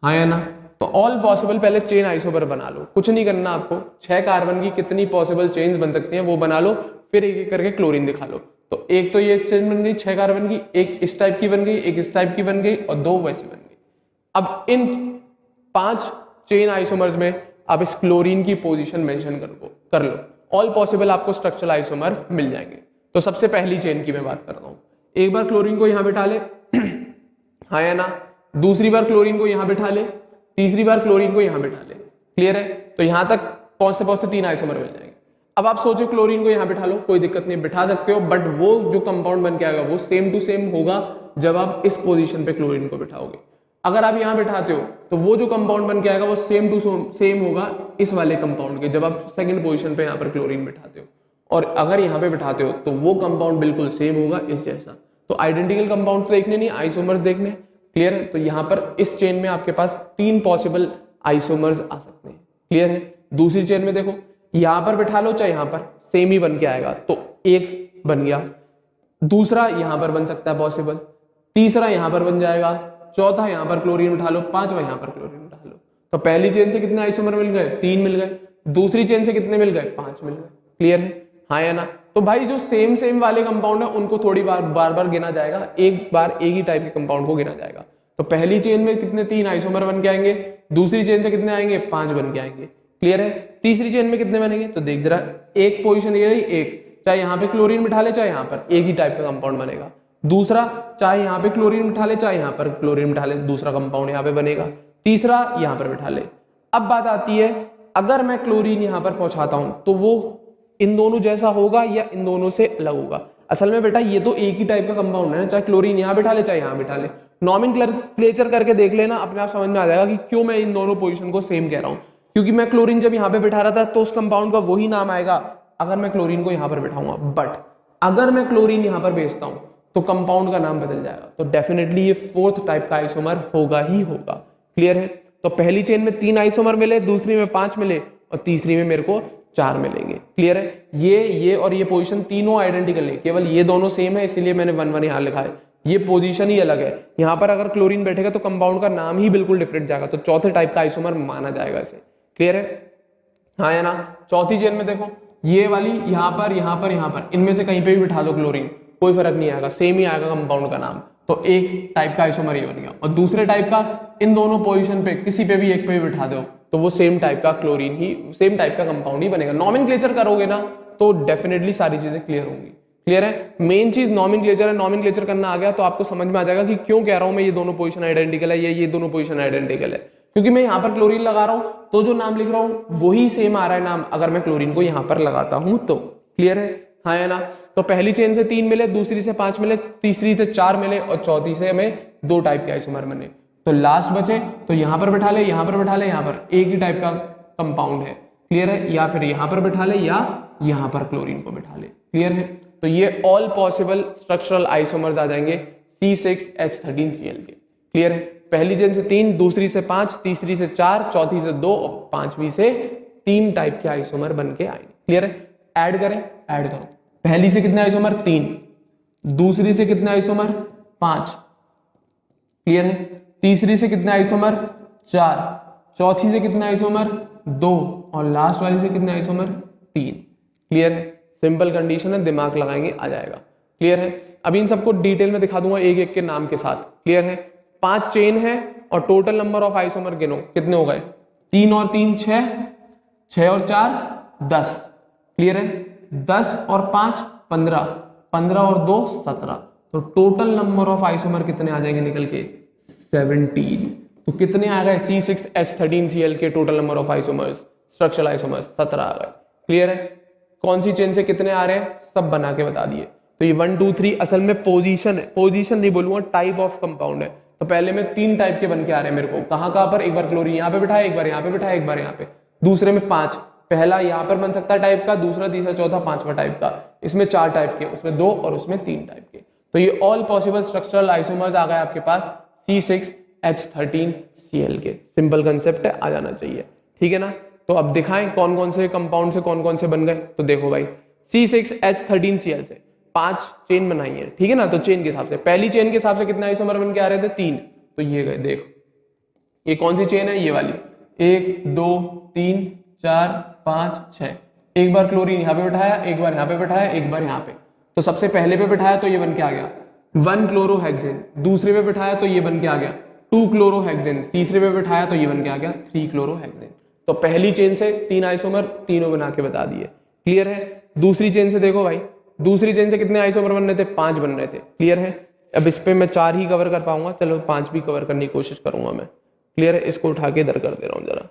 हाँ या ना? तो ऑल पॉसिबल पहले चेन आइसोमर बना लो, कुछ नहीं करना आपको। 6 कार्बन की कितनी पॉसिबल चेन्स बन सकती हैं वो बना लो, फिर एक एक करके क्लोरीन दिखा लो। तो एक तो ये चेन बन गई 6 कार्बन की, एक इस टाइप की बन गई, एक इस टाइप की बन गई और 2 वैसी बन गई। अब इन 5 चेन आइसोमर्स में आप इस क्लोरीन की पोजीशन मेंशन कर लो, ऑल पॉसिबल आपको स्ट्रक्चरल आइसोमर मिल जाएंगे। तो सबसे पहली चेन की मैं बात कर रहा हूं, एक बार क्लोरीन को यहां बिठा ले, हाँ या ना? दूसरी बार क्लोरीन को यहां बिठा ले, तीसरी बार क्लोरीन को यहां बिठा ले, क्लियर है? तो यहां तक पहुंचते पहुंचते 3 आइसोमर मिल जाएंगे। अब आप सोचो क्लोरीन को यहां बिठा लो, कोई दिक्कत नहीं, बिठा सकते हो, बट वो जो कंपाउंड बन के आएगा वो सेम टू सेम होगा जब आप इस पोजीशन पे क्लोरीन को बिठाओगे। अगर आप यहां बिठाते हो तो वो जो कंपाउंड बन के आएगा वो सेम टू सेम होगा इस वाले कंपाउंड के, जब आप सेकंड पोजीशन पे यहां पर क्लोरीन बिठाते हो। और अगर यहां पे बिठाते हो तो वो कंपाउंड बिल्कुल सेम होगा इस जैसा। तो आइडेंटिकल कंपाउंड तो देखने नहीं, आइसोमर्स देखने, क्लियर है? तो यहां पर इस चेन में आपके पास 3 पॉसिबल आइसोमर्स आ सकते हैं, क्लियर है? दूसरी चेन में देखो, यहां पर बिठा लो चाहे यहां पर, सेम ही बन के आएगा, तो एक बन गया, दूसरा यहां पर बन सकता है पॉसिबल, तीसरा यहां पर बन जाएगा, चौथा यहां पर क्लोरीन उठा लो, पांचवा यहां पर क्लोरीन उठा लो। तो पहली चेन से कितने आइसोमर मिल गए? 3 मिल गए। दूसरी चेन से कितने मिल गए? 5 मिल गए, क्लियर है, हाँ या ना? तो भाई जो सेम वाले कंपाउंड है उनको थोड़ी बार गिना जाएगा, एक बार एक ही टाइप के कंपाउंड को गिना जाएगा। तो पहली चेन में कितने? 3 आइसोमर बन के आएंगे, दूसरी चेन से कितने आएंगे? 5 बन के आएंगे, क्लियर है? तीसरी चेन में कितने बनेंगे? तो देख जरा, एक पोजीशन ये रही, एक, चाहे यहाँ पे क्लोरीन बिठा ले चाहे यहाँ पर, एक ही टाइप का कंपाउंड बनेगा। दूसरा, चाहे यहाँ पे क्लोरीन बिठा ले चाहे यहाँ पर क्लोरीन बिठा ले, दूसरा कंपाउंड यहाँ पे बनेगा। तीसरा यहाँ पर बिठा ले। अब बात आती है, अगर मैं क्लोरीन यहाँ पर पहुंचाता हूं तो वो इन दोनों जैसा होगा या इन दोनों से अलग होगा? असल में बेटा ये तो एक ही टाइप का कंपाउंड है ना, चाहे क्लोरीन यहाँ बिठा ले चाहे यहाँ बिठा ले। नॉमेनक्लेचर करके देख लेना, अपने आप समझ में आ जाएगा कि क्यों मैं इन दोनों पोजीशन को सेम कह रहा हूं। क्योंकि मैं क्लोरीन जब यहाँ पे बिठा रहा था तो उस कंपाउंड का वही नाम आएगा अगर मैं क्लोरीन को यहाँ पर बिठाऊंगा, बट अगर मैं क्लोरीन यहाँ पर भेजता हूं तो कंपाउंड का नाम बदल जाएगा। तो डेफिनेटली ये 4th टाइप का आइसोमर होगा ही होगा, क्लियर है? तो पहली चेन में 3 आइसोमर मिले, दूसरी में 5 मिले और तीसरी में मेरे को 4 मिलेंगे, क्लियर है? ये और ये पोजीशन तीनों आइडेंटिकल है, केवल ये दोनों सेम है, इसीलिए मैंने 1 यहाँ लिखा है। ये पोजीशन ही अलग है, यहाँ पर अगर क्लोरीन बैठेगा तो कंपाउंड का नाम ही बिल्कुल डिफरेंट जाएगा, तो 4th टाइप का आइसोमर माना जाएगा इसे, क्लियर है, हाँ या ना? चौथी चेन में देखो, ये वाली यहाँ पर यहाँ पर यहाँ पर, इनमें से कहीं पे भी बिठा दो क्लोरीन, कोई फर्क नहीं आएगा, सेम ही आएगा कंपाउंड का नाम। तो एक टाइप का आइसोमर ये बन गया, और दूसरे टाइप का इन दोनों पोजीशन पे किसी पे भी एक पे भी बिठा दो तो वो सेम टाइप का क्लोरीन ही, सेम टाइप का कंपाउंड ही बनेगा। नॉमेनक्लेचर करोगे ना तो डेफिनेटली सारी चीजें क्लियर होंगी, क्लियर है। मेन चीज नॉमेनक्लेचर है, नॉमेनक्लेचर करना आ गया तो आपको समझ में आ जाएगा कि क्यों कह रहा हूं मैं ये दोनों पोजीशन आइडेंटिकल है, ये दोनों पोजीशन आइडेंटिकल है, क्योंकि मैं यहाँ पर क्लोरीन लगा रहा हूं तो जो नाम लिख रहा हूं वही सेम आ रहा है नाम अगर मैं क्लोरीन को यहाँ पर लगाता हूं तो। क्लियर है, हाँ है ना। तो पहली चेन से 3 मिले, दूसरी से 5 मिले, तीसरी से 4 मिले और चौथी से हमें 2 टाइप के आइसोमर बने। तो लास्ट बचे तो यहाँ पर बैठा ले, यहाँ पर बैठा ले, यहाँ पर एक ही टाइप का कंपाउंड है। क्लियर है, या फिर यहाँ पर बैठा ले या यहाँ पर क्लोरीन को बैठा ले। क्लियर है, तो ये ऑल पॉसिबल स्ट्रक्चरल आइसोमर्स आ जाएंगे C6H13Cl के। क्लियर है, पहली चेन से 3, दूसरी से 5, तीसरी से 4, चौथी से 2 और पांचवी से 3 टाइप के आइसोमर बन के आएंगे। क्लियर है, ऐड करें, ऐड करो। पहली से कितने आइसोमर 3, दूसरी से कितने आइसोमर 5, क्लियर है, तीसरी से कितने आइसोमर 4, चौथी से कितने आइसोमर 2 और लास्ट वाली से कितने आइसोमर 3। क्लियर है, सिंपल कंडीशन है, दिमाग लगाएंगे आ जाएगा। क्लियर है, अभी इन सबको डिटेल में दिखा दूंगा एक एक के नाम के साथ। क्लियर है, 5 चेन है और टोटल नंबर ऑफ आइसोमर गिनो कितने हो गए, 3 और 3 6, 6 और 4 10। क्लियर है, 10 और 5 15, 15 और 2 17, तो टोटल नंबर ऑफ आइसोमर कितने आ जाएंगे निकल के 17। तो कितने आ गए C6H13Cl के total number of isomers, structural isomers 17 आ गए। क्लियर है, कौन सी चेन से कितने आ रहे हैं सब बना के बता दिए। तो ये 1 2 3 असल में पोजीशन है, पोजीशन नहीं बोलूंगा, टाइप ऑफ कंपाउंड है। तो पहले में 3 टाइप के बन के आ रहे हैं मेरे को, कहां कहां पर, एक बार क्लोरीन यहाँ पे बिठाया, एक बार यहाँ पे बिठाया, एक बार यहाँ पे। दूसरे में 5, पहला यहाँ पर बन सकता है टाइप का, दूसरा तीसरा चौथा पांचवा टाइप का, इसमें 4 टाइप के, उसमें 2 और उसमें 3 टाइप के। तो ये ऑल पॉसिबल स्ट्रक्चरल आइसोमर्स आ गए आपके पास C6H13Cl के। सिंपल कंसेप्ट है, आ जाना चाहिए। ठीक है ना, तो अब दिखाएं कौन कौन से कंपाउंड से कौन कौन से बन गए। तो देखो भाई, C6H13Cl से 5 चेन बनाई है। ठीक है ना, तो चेन के हिसाब से, पहली चेन के हिसाब से कितने आइसोमर बन के आ रहे थे 3, तो ये गए। देखो ये कौन सी चेन है, ये वाली, 1 2 3 4 5 6। एक बार क्लोरीन यहाँ पे बैठाया, एक बार यहाँ पे बैठाया, एक बार यहाँ पे। तो सबसे पहले पे बैठाया तो ये बन के आ गया 1 क्लोरोहेक्सेन, दूसरे पे बैठाया तो ये बन के आ गया 2 क्लोरोहेक्सेन, तीसरे पे बैठाया तो ये बन के आ गया 3 क्लोरोहेक्सेन। तो पहली चेन से 3 आइसोमर तीनों बना के बता दिए। क्लियर है, दूसरी चेन से देखो भाई, दूसरी चेन से कितने आइसोमर बन रहे थे, 5 बन रहे थे। क्लियर है, अब इस पे मैं 4 ही कवर कर पाऊंगा, चलो 5 भी कवर करने की कोशिश करूंगा मैं। क्लियर है, इसको उठा के इधर कर दे रहा हूं जरा।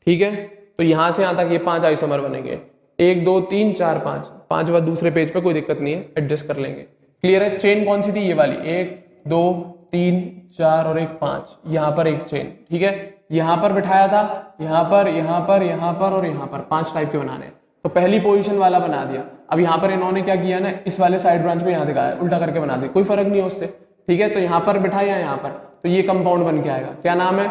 ठीक है, तो यहां से यहां तक ये 5 आइसोमर बनेंगे, 1 2 3 4 5, 5वां दूसरे पेज पे, कोई दिक्कत नहीं है, एडजस्ट कर लेंगे। क्लियर है, चेन कौन सी थी, ये वाली, 1 2 3 4 और 1 5, यहाँ पर एक चेन। ठीक है, यहाँ पर बिठाया था, यहाँ पर, यहाँ पर, यहाँ पर और यहाँ पर 5 टाइप के बनाने हैं। तो पहली पोजीशन वाला बना दिया। अब यहाँ पर इन्होंने क्या किया ना, इस वाले साइड ब्रांच को यहाँ दिखाया, उल्टा करके बना दिया, कोई फर्क नहीं है उससे। ठीक है, तो यहाँ पर बिठाया, यहाँ पर, तो ये कंपाउंड बन के आएगा, क्या नाम है,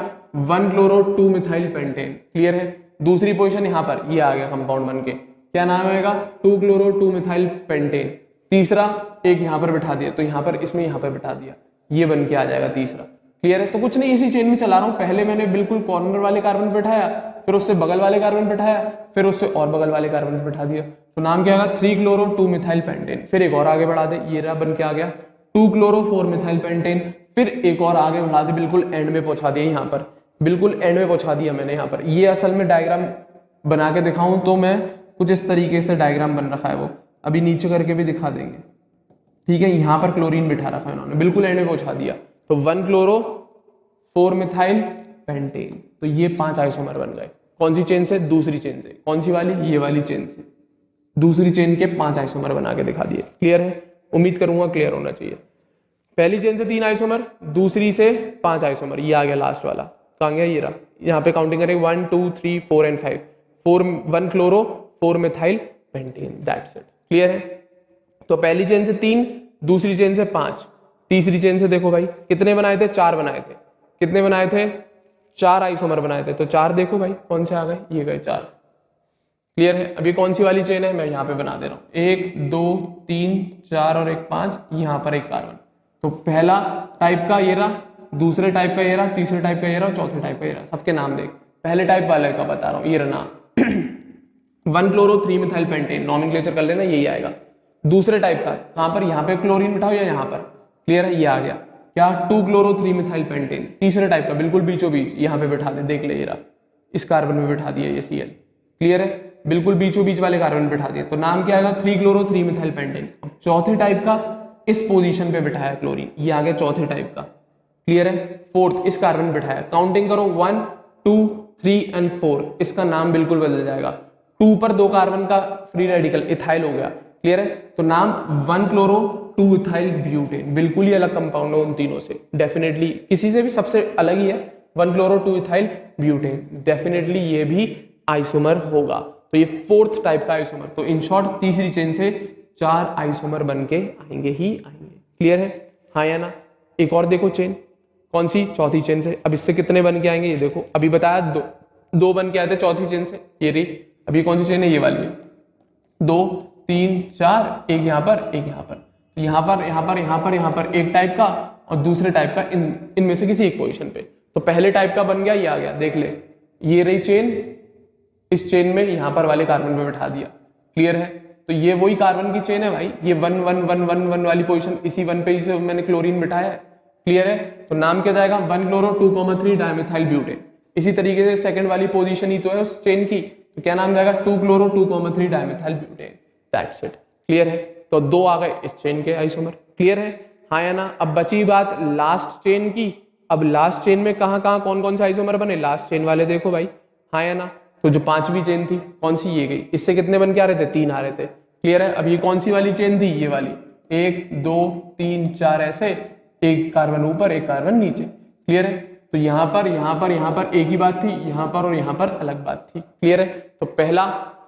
1 क्लोरो 2 मिथाइल पेंटेन। क्लियर है, दूसरी पोजीशन यहाँ पर, ये आ गया कंपाउंड बन के, क्या नाम आएगा, 2 क्लोरो 2 मिथाइल पेंटेन। तीसरा एक यहाँ पर बिठा दिया, तो यहाँ पर इसमें यहाँ पर बिठा दिया, ये बन के आ जाएगा तीसरा। क्लियर है, तो कुछ नहीं, इसी चेन में चला रहा हूँ। पहले मैंने बिल्कुल कॉर्नर वाले कार्बन बिठाया, फिर उससे बगल वाले कार्बन बिठाया, फिर उससे और बगल वाले कार्बन बिठा दिया, तो नाम क्या आएगा, 3 क्लोरो 2 मिथाइल पेंटेन। फिर एक और आगे बढ़ा दे, ये रहा बन के आ गया 2 क्लोरो 4 मिथाइल पेंटेन। फिर एक और आगे बढ़ा दे, बिल्कुल एंड में पहुंचा दिया, यहाँ पर बिल्कुल एंड में पहुंचा दिया मैंने यहाँ पर। ये असल में डायग्राम बना के दिखाऊं तो मैं कुछ इस तरीके से डायग्राम बन रखा है, वो अभी नीचे करके भी दिखा देंगे। ठीक है, यहाँ पर क्लोरीन बिठा रखा है इन्होंने, बिल्कुल एंड में पहुंचा दिया, तो 1 क्लोरो 4 मिथाइल पेंटेन। तो ये 5 आइसोमर बन गए, कौन सी चेन से, दूसरी चेन से। कौन सी वाली, ये वाली चेन से, दूसरी चेन के 5 आइसोमर बना के दिखा दिए। क्लियर है, उम्मीद करूंगा क्लियर होना चाहिए। पहली चेन से 3 आइसोमर, दूसरी से 5 आइसोमर, ये आ गया लास्ट वाला, कहाँ गया, ये रहा। यहाँ पे काउंटिंग करेंगे 1 2 3 4 and 5, 1 chloro 4 methyl pentane, that's it. Clear है, तो पहली चेन से 3, दूसरी चेन से 5, तीसरी चेन से देखो भाई कितने बनाए थे, 4 बनाए थे। कितने बनाए थे, 4 आइसोमर बनाए थे, तो 4 देखो भाई कौन से आ गए, ये गए 4। क्लियर है, अभी कौन सी वाली चेन है, मैं यहाँ पे बना दे रहा हूँ, 1 2 3 4 और 1 5, यहाँ पर एक कार्बन। तो पहला टाइप का ये रहा, दूसरे टाइप का ये रहा, तीसरे टाइप का ये रहा, चौथे टाइप का ये रहा। सबके नाम देख, पहले टाइप वाले का बता रहा हूँ, ये रहा नाम 1 क्लोरो 3 मिथाइल पेंटेन, नॉमेनक्लेचर कर लेना, यही आएगा। दूसरे टाइप का कहां पर, यहाँ पे क्लोरीन बिठाओ या यहाँ पर। क्लियर है, ये आ गया क्या, 2 क्लोरो 3 मिथाइल पेंटेन। तीसरे टाइप का बिल्कुल बीचों बीच यहाँ पे बिठा दे, देख ले, ये रहा, इस कार्बन में बिठा दिया ये Cl। क्लियर है, बिल्कुल बीचों बीच वाले कार्बन बिठा दिए, तो नाम क्या आएगा 3 क्लोरो 3 मिथाइल पेंटेन। अब चौथे टाइप का इस पोजीशन पे बिठाया क्लोरीन, ये आ गया चौथे टाइप का, क्लियर है। फोर्थ इस कार्बन बिठाया, काउंटिंग करो 1 2 3 एंड 4, इसका नाम बिल्कुल बदल जाएगा। 2 पर 2 कार्बन का फ्री रेडिकल इथाइल हो गया, क्लियर है, तो नाम 1 क्लोरो 2 इथाइल ब्यूटेन, बिल्कुल ही अलग कंपाउंड है उन तीनों से, डेफिनेटली किसी से भी सबसे अलग ही है। 1 क्लोरो 2 इथाइल ब्यूटेन, डेफिनेटली ये भी आइसोमर होगा, तो ये फोर्थ टाइप का आइसोमर। तो इन शॉर्ट तीसरी चेन से 4 आइसोमर बन के आएंगे ही आएंगे, क्लियर है, हाँ या ना। एक और देखो चेन, कौन सी, चौथी चेन से। अब इससे कितने बन के आएंगे, ये देखो अभी बताया दो बन के आए थे चौथी चेन से, ये रही। अभी कौन सी चेन है, ये वाली है, 2 3 4, एक यहाँ पर एक यहाँ पर, यहाँ पर यहाँ पर यहाँ पर यहाँ पर एक टाइप का और दूसरे टाइप का इनमें से किसी एक पोजीशन पे। तो पहले टाइप का बन गया, ये आ गया, देख ले, ये रही चेन, इस चेन में यहाँ पर वाले कार्बन पे बैठा दिया, क्लियर है। तो ये वही कार्बन की चेन है भाई, ये 1 1 1 1 1 वाली पोजीशन, इसी 1 पे ही मैंने क्लोरीन बिठाया है, क्लियर है। तो नाम क्या जाएगा 1 क्लोरो 2,3 डायमिथाइल ब्यूटेन। इसी तरीके से सेकंड वाली पोजीशन ही तो है उस चेन की, तो क्या नाम जाएगा 2 chloro 2,3 dimethyl butane, that's it, clear है। तो 2 आ गए इस चेन के आइसोमर, क्लियर है, हाँ या ना। अब बची बात लास्ट चेन की। अब लास्ट चेन में कहाँ कहाँ कौन कौन से आइसोमर बने, लास्ट चेन वाले देखो भाई, हाँ या ना। तो जो 5वीं चेन थी कौन सी, ये गई, इससे कितने बन के आ रहे थे, 3 आ रहे थे, क्लियर है। अब ये कौन सी वाली चेन थी, ये वाली, 1 2 3 4 ऐसे, एक कार्बन ऊपर एक कार्बन नीचे, क्लियर है। तो यहाँ पर यहाँ पर यहाँ पर एक ही बात थी, यहाँ पर और यहाँ पर अलग बात थी, क्लियर है। तो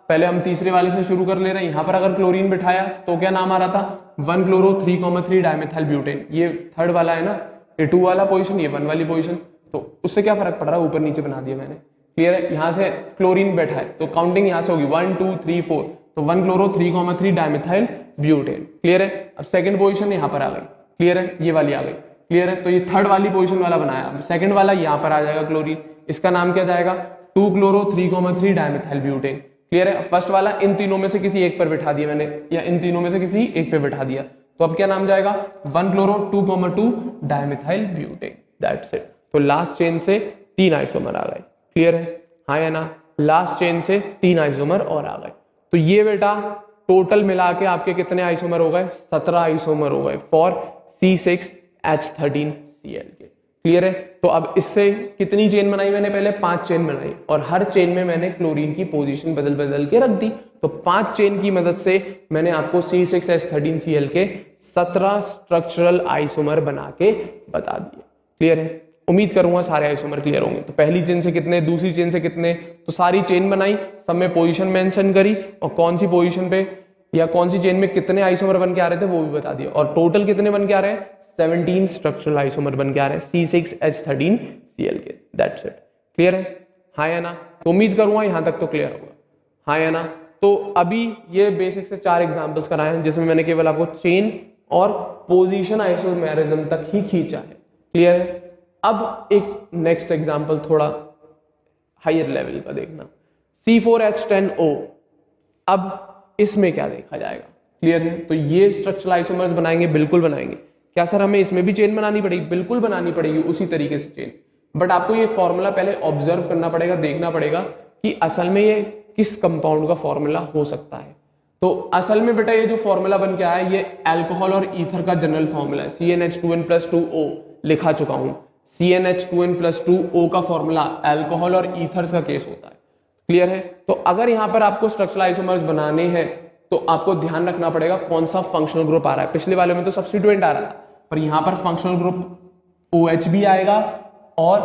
पहले हम तीसरे वाले से शुरू कर ले रहे हैं। यहाँ पर अगर क्लोरीन बिठाया तो क्या नाम आ रहा था 1 क्लोरो 3,3 डायमिथाइल ब्यूटेन, ये थर्ड वाला है ना, ये 2 वाला पोजीशन, ये 1 वाली पोजीशन, तो उससे क्या फर्क पड़ रहा है, ऊपर नीचे बना दिया मैंने, क्लियर है। यहाँ से क्लोरीन बैठा है तो काउंटिंग यहाँ से होगी 1 2 3 4, तो 1 क्लोरो 3,3 डायमिथाइल ब्यूटेन, क्लियर है। अब सेकंड पोजीशन यहाँ पर आ गई, क्लियर है, ये वाली आ गई, क्लियर है। तो ये थर्ड वाली पोजीशन वाला बनाया, अब सेकंड वाला यहाँ पर आ जाएगा क्लोरीन, इसका नाम क्या जाएगा 2 क्लोरो 3,3 डायमिथाइल ब्यूटेन, क्लियर है। फर्स्ट वाला इन तीनों में से किसी एक पर बिठा दिया मैंने, या इन तीनों में से किसी एक पे बिठा दिया, तो अब क्या नाम जाएगा 1 chloro 2,2 dimethyl butane, that's it. तो लास्ट चेन से 3 आइसोमर आ गए, क्लियर है, हाँ या ना। लास्ट चेन से 3 आइसोमर और आ गए, तो ये बेटा टोटल मिला के आपके कितने आइसोमर हो गए, 17 आइसोमर हो गए फॉर C6H13Cl के, क्लियर है। तो अब इससे कितनी चेन बनाई मैंने, पहले 5 चेन बनाई, और हर चेन में मैंने क्लोरीन की पोजीशन बदल बदल के रख दी। तो 5 चेन की मदद से मैंने आपको C6H13Cl के 17 स्ट्रक्चरल आइसोमर बना के बता दिए, क्लियर है। उम्मीद करूंगा सारे आइसोमर क्लियर होंगे। तो पहली चेन से कितने, दूसरी चेन से कितने, तो सारी चेन बनाई, सब में पोजीशन मेंशन करी, और कौन सी पोजीशन पे या कौन सी चेन में कितने आइसोमर बन के आ रहे थे वो भी बता दिया, और टोटल कितने बन के आ रहे हैं 17 स्ट्रक्चरल आइसोमर बन के आ रहे हैं C6H13Cl के, दैट्स इट, क्लियर है, हाँ या ना। तो उम्मीद करूंगा यहां तक तो क्लियर होगा, हाँ या ना। तो अभी ये बेसिक से 4 एग्जाम्पल्स कराए हैं जिसमें मैंने केवल आपको चेन और पोजीशन आइसोमेरिज्म तक ही खींचा है, क्लियर है। अब एक नेक्स्ट एग्जाम्पल थोड़ा हायर लेवल का देखना, C4H10O। अब इसमें क्या देखा जाएगा, क्लियर है। तो ये स्ट्रक्चरल आइसोमर्स बनाएंगे, बिल्कुल बनाएंगे। क्या सर हमें इसमें भी चेन बनानी पड़ेगी, बिल्कुल बनानी पड़ेगी उसी तरीके से चेन, बट आपको ये फॉर्मूला पहले ऑब्जर्व करना पड़ेगा, देखना पड़ेगा कि असल में ये किस कंपाउंड का फॉर्मूला हो सकता है। तो असल में बेटा ये जो फॉर्मूला बन के आया ये अल्कोहल और ईथर का जनरल फॉर्मूला है, CnH2n+2O लिखा चुका हूं। CnH2n+2O का फॉर्मूला अल्कोहल और ईथर्स का केस होता है, क्लियर है। तो अगर यहाँ पर आपको स्ट्रक्चरल आइसोमर्स बनाने हैं तो आपको ध्यान रखना पड़ेगा कौन सा फंक्शनल ग्रुप आ रहा है। पिछले वाले में तो सब्स्टिट्यूएंट आ रहा था, पर यहाँ पर फंक्शनल ग्रुप OH भी आएगा और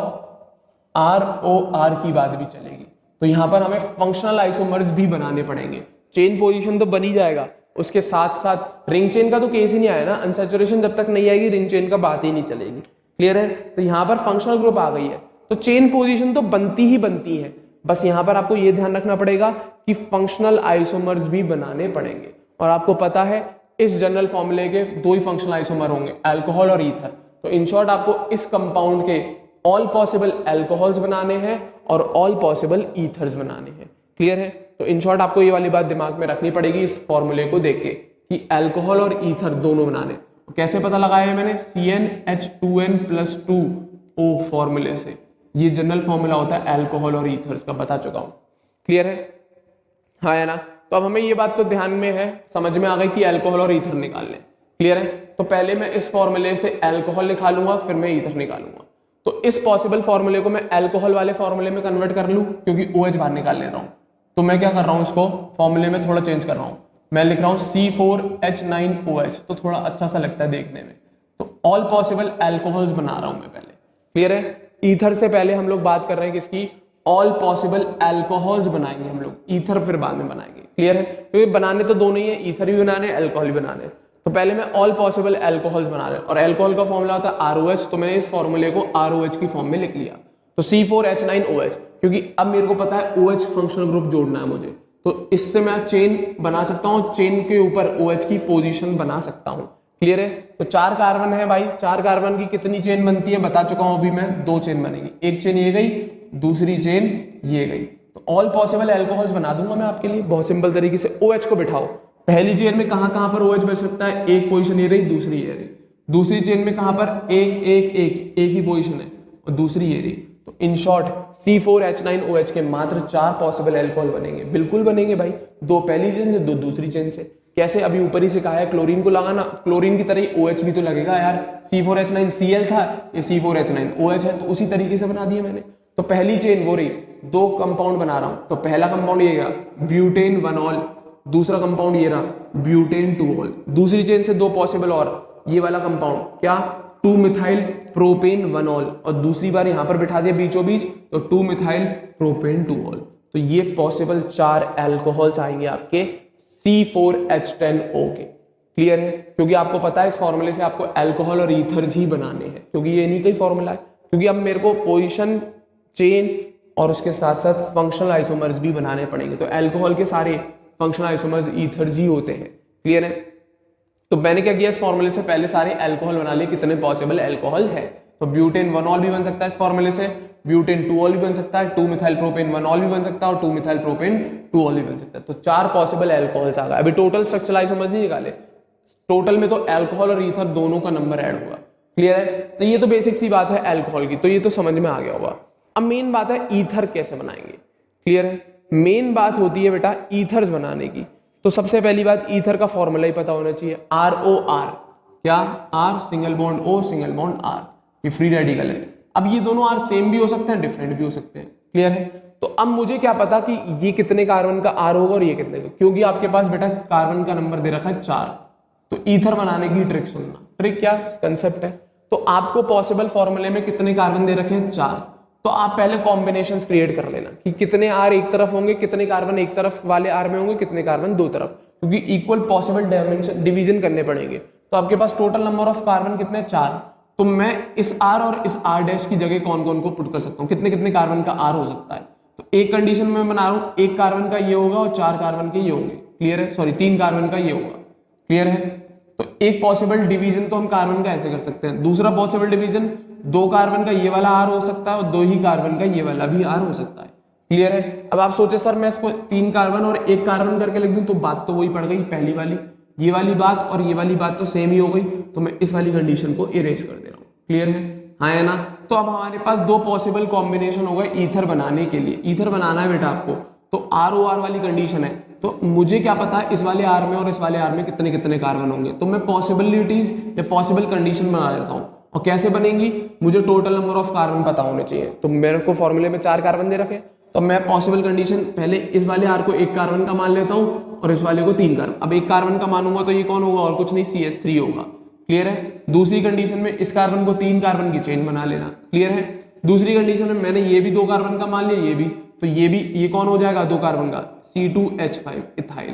ROR की बात भी चलेगी। तो यहाँ पर हमें फंक्शनल आइसोमर्स भी बनाने पड़ेंगे। चेन पोजीशन तो बन ही जाएगा, उसके साथ साथ रिंग चेन का तो केस ही नहीं आया ना, अनसैचुरेशन जब तक नहीं आएगी रिंग चेन का बात ही नहीं चलेगी, क्लियर है। तो यहाँ पर फंक्शनल ग्रुप आ गई है तो चेन पोजीशन तो बनती ही बनती है, बस यहाँ पर आपको ये ध्यान रखना पड़ेगा कि फंक्शनल आइसोमर्स भी बनाने पड़ेंगे। और आपको पता है इस जनरल फॉर्मूले के 2 ही फंक्शनल आइसोमर होंगे, अल्कोहल और ईथर। तो इन शॉर्ट आपको इस कंपाउंड के ऑल पॉसिबल अल्कोहल्स बनाने हैं और ऑल पॉसिबल ईथर्स बनाने हैं, क्लियर है। तो इन शॉर्ट आपको ये वाली बात दिमाग में रखनी पड़ेगी इस फॉर्मूले को देख के कि अल्कोहल और ईथर दोनों बनाने। तो कैसे पता लगाया है मैंने, CnH2n+2O फॉर्मूले से। ये जनरल फॉर्मूला होता है अल्कोहल और ईथर्स का, बता चुका हूं, क्लियर है, हाँ है ना। तो अब हमें ये बात तो ध्यान में है, समझ में आ गई कि अल्कोहल और ईथर निकालने। क्लियर है। तो पहले मैं इस फॉर्मूले से अल्कोहल निकालूंगा, फिर मैं ईथर निकालूंगा। तो इस पॉसिबल फॉर्मूले को मैं अल्कोहल वाले फॉर्मूले में कन्वर्ट कर लूं, क्योंकि OH बाहर निकाल ले रहा हूं। तो मैं क्या कर रहा हूं, इसको फॉर्मूले में थोड़ा चेंज कर रहा हूं। मैं लिख रहा हूं C4H9OH, तो थोड़ा अच्छा सा लगता है देखने में। तो ऑल पॉसिबल अल्कोहल्स बना रहा हूं मैं पहले। क्लियर है। ईथर से पहले हम लोग बात कर रहे हैं किसकी, ऑल पॉसिबल अल्कोहल्स बनाएंगे हम लोग, ईथर फिर बाद में बनाएंगे। क्लियर है। क्योंकि बनाने तो दोनों ही है, ईथर भी बनाने अल्कोहल भी बनाने। तो पहले मैं ऑल पॉसिबल अल्कोहल्स बना रहा हूं, और अल्कोहल का फॉर्मूला होता है ROH, तो मैंने इस फॉर्मूले को ROH की फॉर्म में लिख लिया। तो C4H9OH, क्योंकि अब मेरे को पता है OH फंक्शनल ग्रुप जोड़ना है मुझे, तो इससे मैं चेन बना सकता हूं, चेन के ऊपर OH की पोजीशन बना सकता हूं। क्लियर है। तो 4 कार्बन है भाई, 4 कार्बन की कितनी चेन बनती है बता चुका हूं अभी मैं, 2 चेन बनेगी। एक चेन ये गई, दूसरी चेन ये गई। तो ऑल पॉसिबल अल्कोहल्स बना दूंगा मैं आपके लिए बहुत सिंपल तरीके से। OH को बिठाओ, पहली चेन में कहां कहां पर OH बैठ सकता है, एक पोजीशन ये रही, दूसरी ये रही। दूसरी चेन में कहां पर, एक ही पोजीशन है, और दूसरी ये रही। तो इन शॉर्ट C4H9OH के मात्र 4 पॉसिबल अल्कोहल बनेंगे। बिल्कुल बनेंगे भाई, 2 पहली चेन से, 2 दूसरी चेन से। कैसे, अभी ऊपर ही से कहा है क्लोरीन को लगाना, क्लोरीन की तरह ही OH भी तो लगेगा यार। C4H9Cl था, ये C4H9OH है, तो उसी तरीके से बना दिया मैंने। तो पहली चेन वो रही, 2 कंपाउंड बना रहा हूं। तो पहला कंपाउंड ये गया ब्यूटेन 1ऑल, दूसरा कंपाउंड ये रहा ब्यूटेन 2ऑल। दूसरी चेन से 2 पॉसिबल और, ये वाला कंपाउंड क्या, 2 मिथाइल प्रोपेन 1ऑल, और दूसरी बार यहां पर बिठा दिया बीचों बीच, तो 2 मिथाइल प्रोपेन 2ऑल। तो ये पॉसिबल 4 अल्कोहल्स आएंगे आपके C4H10O के। क्लियर है। क्योंकि आपको पता है इस फॉर्मूले से आपको अल्कोहल और ईथर्स ही बनाने हैं, क्योंकि ये इन्हीं का ही फॉर्मूला है। क्योंकि अब मेरे को पोजीशन, चेन और उसके साथ साथ फंक्शनल आइसोमर्स भी बनाने पड़ेंगे। तो अल्कोहल के सारे फंक्शनल आइसोमर्स ईथर्स ही होते हैं। क्लियर है। तो मैंने क्या किया, इस फॉर्मूले से पहले सारे अल्कोहल बना लिए, कितने पॉसिबल अल्कोहल है। तो ब्यूटेन 1ऑल भी बन सकता है इस फॉर्मूले से, ब्यूटेन 2ऑल भी बन सकता है, 2 मिथाइल प्रोपेन 1ऑल भी बन सकता है, और 2 मिथाइल प्रोपेन 2ऑल भी बन सकता है। तो 4 पॉसिबल अल्कोहल्स आ गए। अभी टोटल स्ट्रक्चरल आइसोमर्स नहीं निकाले, टोटल में तो अल्कोहल और ईथर दोनों का नंबर ऐड हुआ। क्लियर है। तो ये तो बेसिक सी बात है अल्कोहल की, तो ये तो समझ में आ गया होगा। अब मेन बात है ईथर कैसे बनाएंगे। क्लियर है। मेन बात होती है बेटा ईथर्स बनाने की। तो सबसे पहली बात, ईथर का फॉर्मूला ही पता होना चाहिए, ROR। क्या, R single bond O single bond R, ये फ्री रेडिकल है। अब ये दोनों R सेम भी हो सकते हैं, डिफरेंट भी हो सकते हैं। क्लियर है। तो अब मुझे क्या पता कि ये कितने कार्बन का R होगा और ये कितने का, क्योंकि आपके पास बेटा कार्बन का नंबर दे रखा है 4। तो ईथर बनाने की ट्रिक सुनना, ट्रिक क्या कंसेप्ट है। तो आपको पॉसिबल फॉर्मूले में कितने कार्बन दे रखे हैं, 4। तो आप पहले कॉम्बिनेशंस क्रिएट कर लेना कि कितने R एक तरफ होंगे, कितने कार्बन एक तरफ वाले R में होंगे, कितने कार्बन दो तरफ, क्योंकि इक्वल पॉसिबल डायमेंशन डिवीजन करने पड़ेंगे। तो आपके पास टोटल नंबर ऑफ कार्बन कितने, 4। तो मैं इस R और इस R डैश की जगह कौन कौन को पुट कर सकता हूँ, कितने कितने कार्बन का R हो सकता है। तो एक कंडीशन में बना रहा हूँ, 1 कार्बन का ये होगा और 4 कार्बन के ये होंगे। क्लियर है। सॉरी 3 कार्बन का ये होगा। क्लियर है। तो एक पॉसिबल डिवीजन तो हम कार्बन का ऐसे कर सकते हैं। दूसरा पॉसिबल डिवीजन, 2 कार्बन का ये वाला R हो सकता है और 2 ही कार्बन का ये वाला भी R हो सकता है। क्लियर है। अब आप सोचे सर मैं इसको 3 कार्बन और 1 कार्बन करके लिख दूं, तो बात तो वही पड़ गई पहली वाली, ये वाली बात और ये वाली बात तो सेम ही हो गई। तो मैं इस वाली कंडीशन को इरेज कर दे रहा हूँ। क्लियर है, हाँ है ना। तो अब हमारे पास 2 पॉसिबल कॉम्बिनेशन हो गए ईथर बनाने के लिए। ईथर बनाना है बेटा आपको, तो ROR वाली कंडीशन है। तो मुझे क्या पता है इस वाले R में और इस वाले R में कितने कितने कार्बन होंगे। तो मैं पॉसिबिलिटीज या पॉसिबल कंडीशन बना लेता हूँ। और कैसे बनेंगी, मुझे टोटल नंबर ऑफ कार्बन पता होने चाहिए। तो मेरे को फॉर्मूले में 4 कार्बन दे रखे, तो मैं पॉसिबल कंडीशन पहले इस वाले R को 1 कार्बन का मान लेता हूँ और इस वाले को 3 कार्बन। अब 1 कार्बन का मानूंगा तो ये कौन होगा, और कुछ नहीं, CH3 होगा। क्लियर है। दूसरी कंडीशन में इस कार्बन को 3 कार्बन की चेन बना लेना। क्लियर है। दूसरी कंडीशन में मैंने ये भी 2 कार्बन का मान लिया, ये भी, तो ये भी, ये कौन हो जाएगा 2 कार्बन का, C2H5 इथाइल।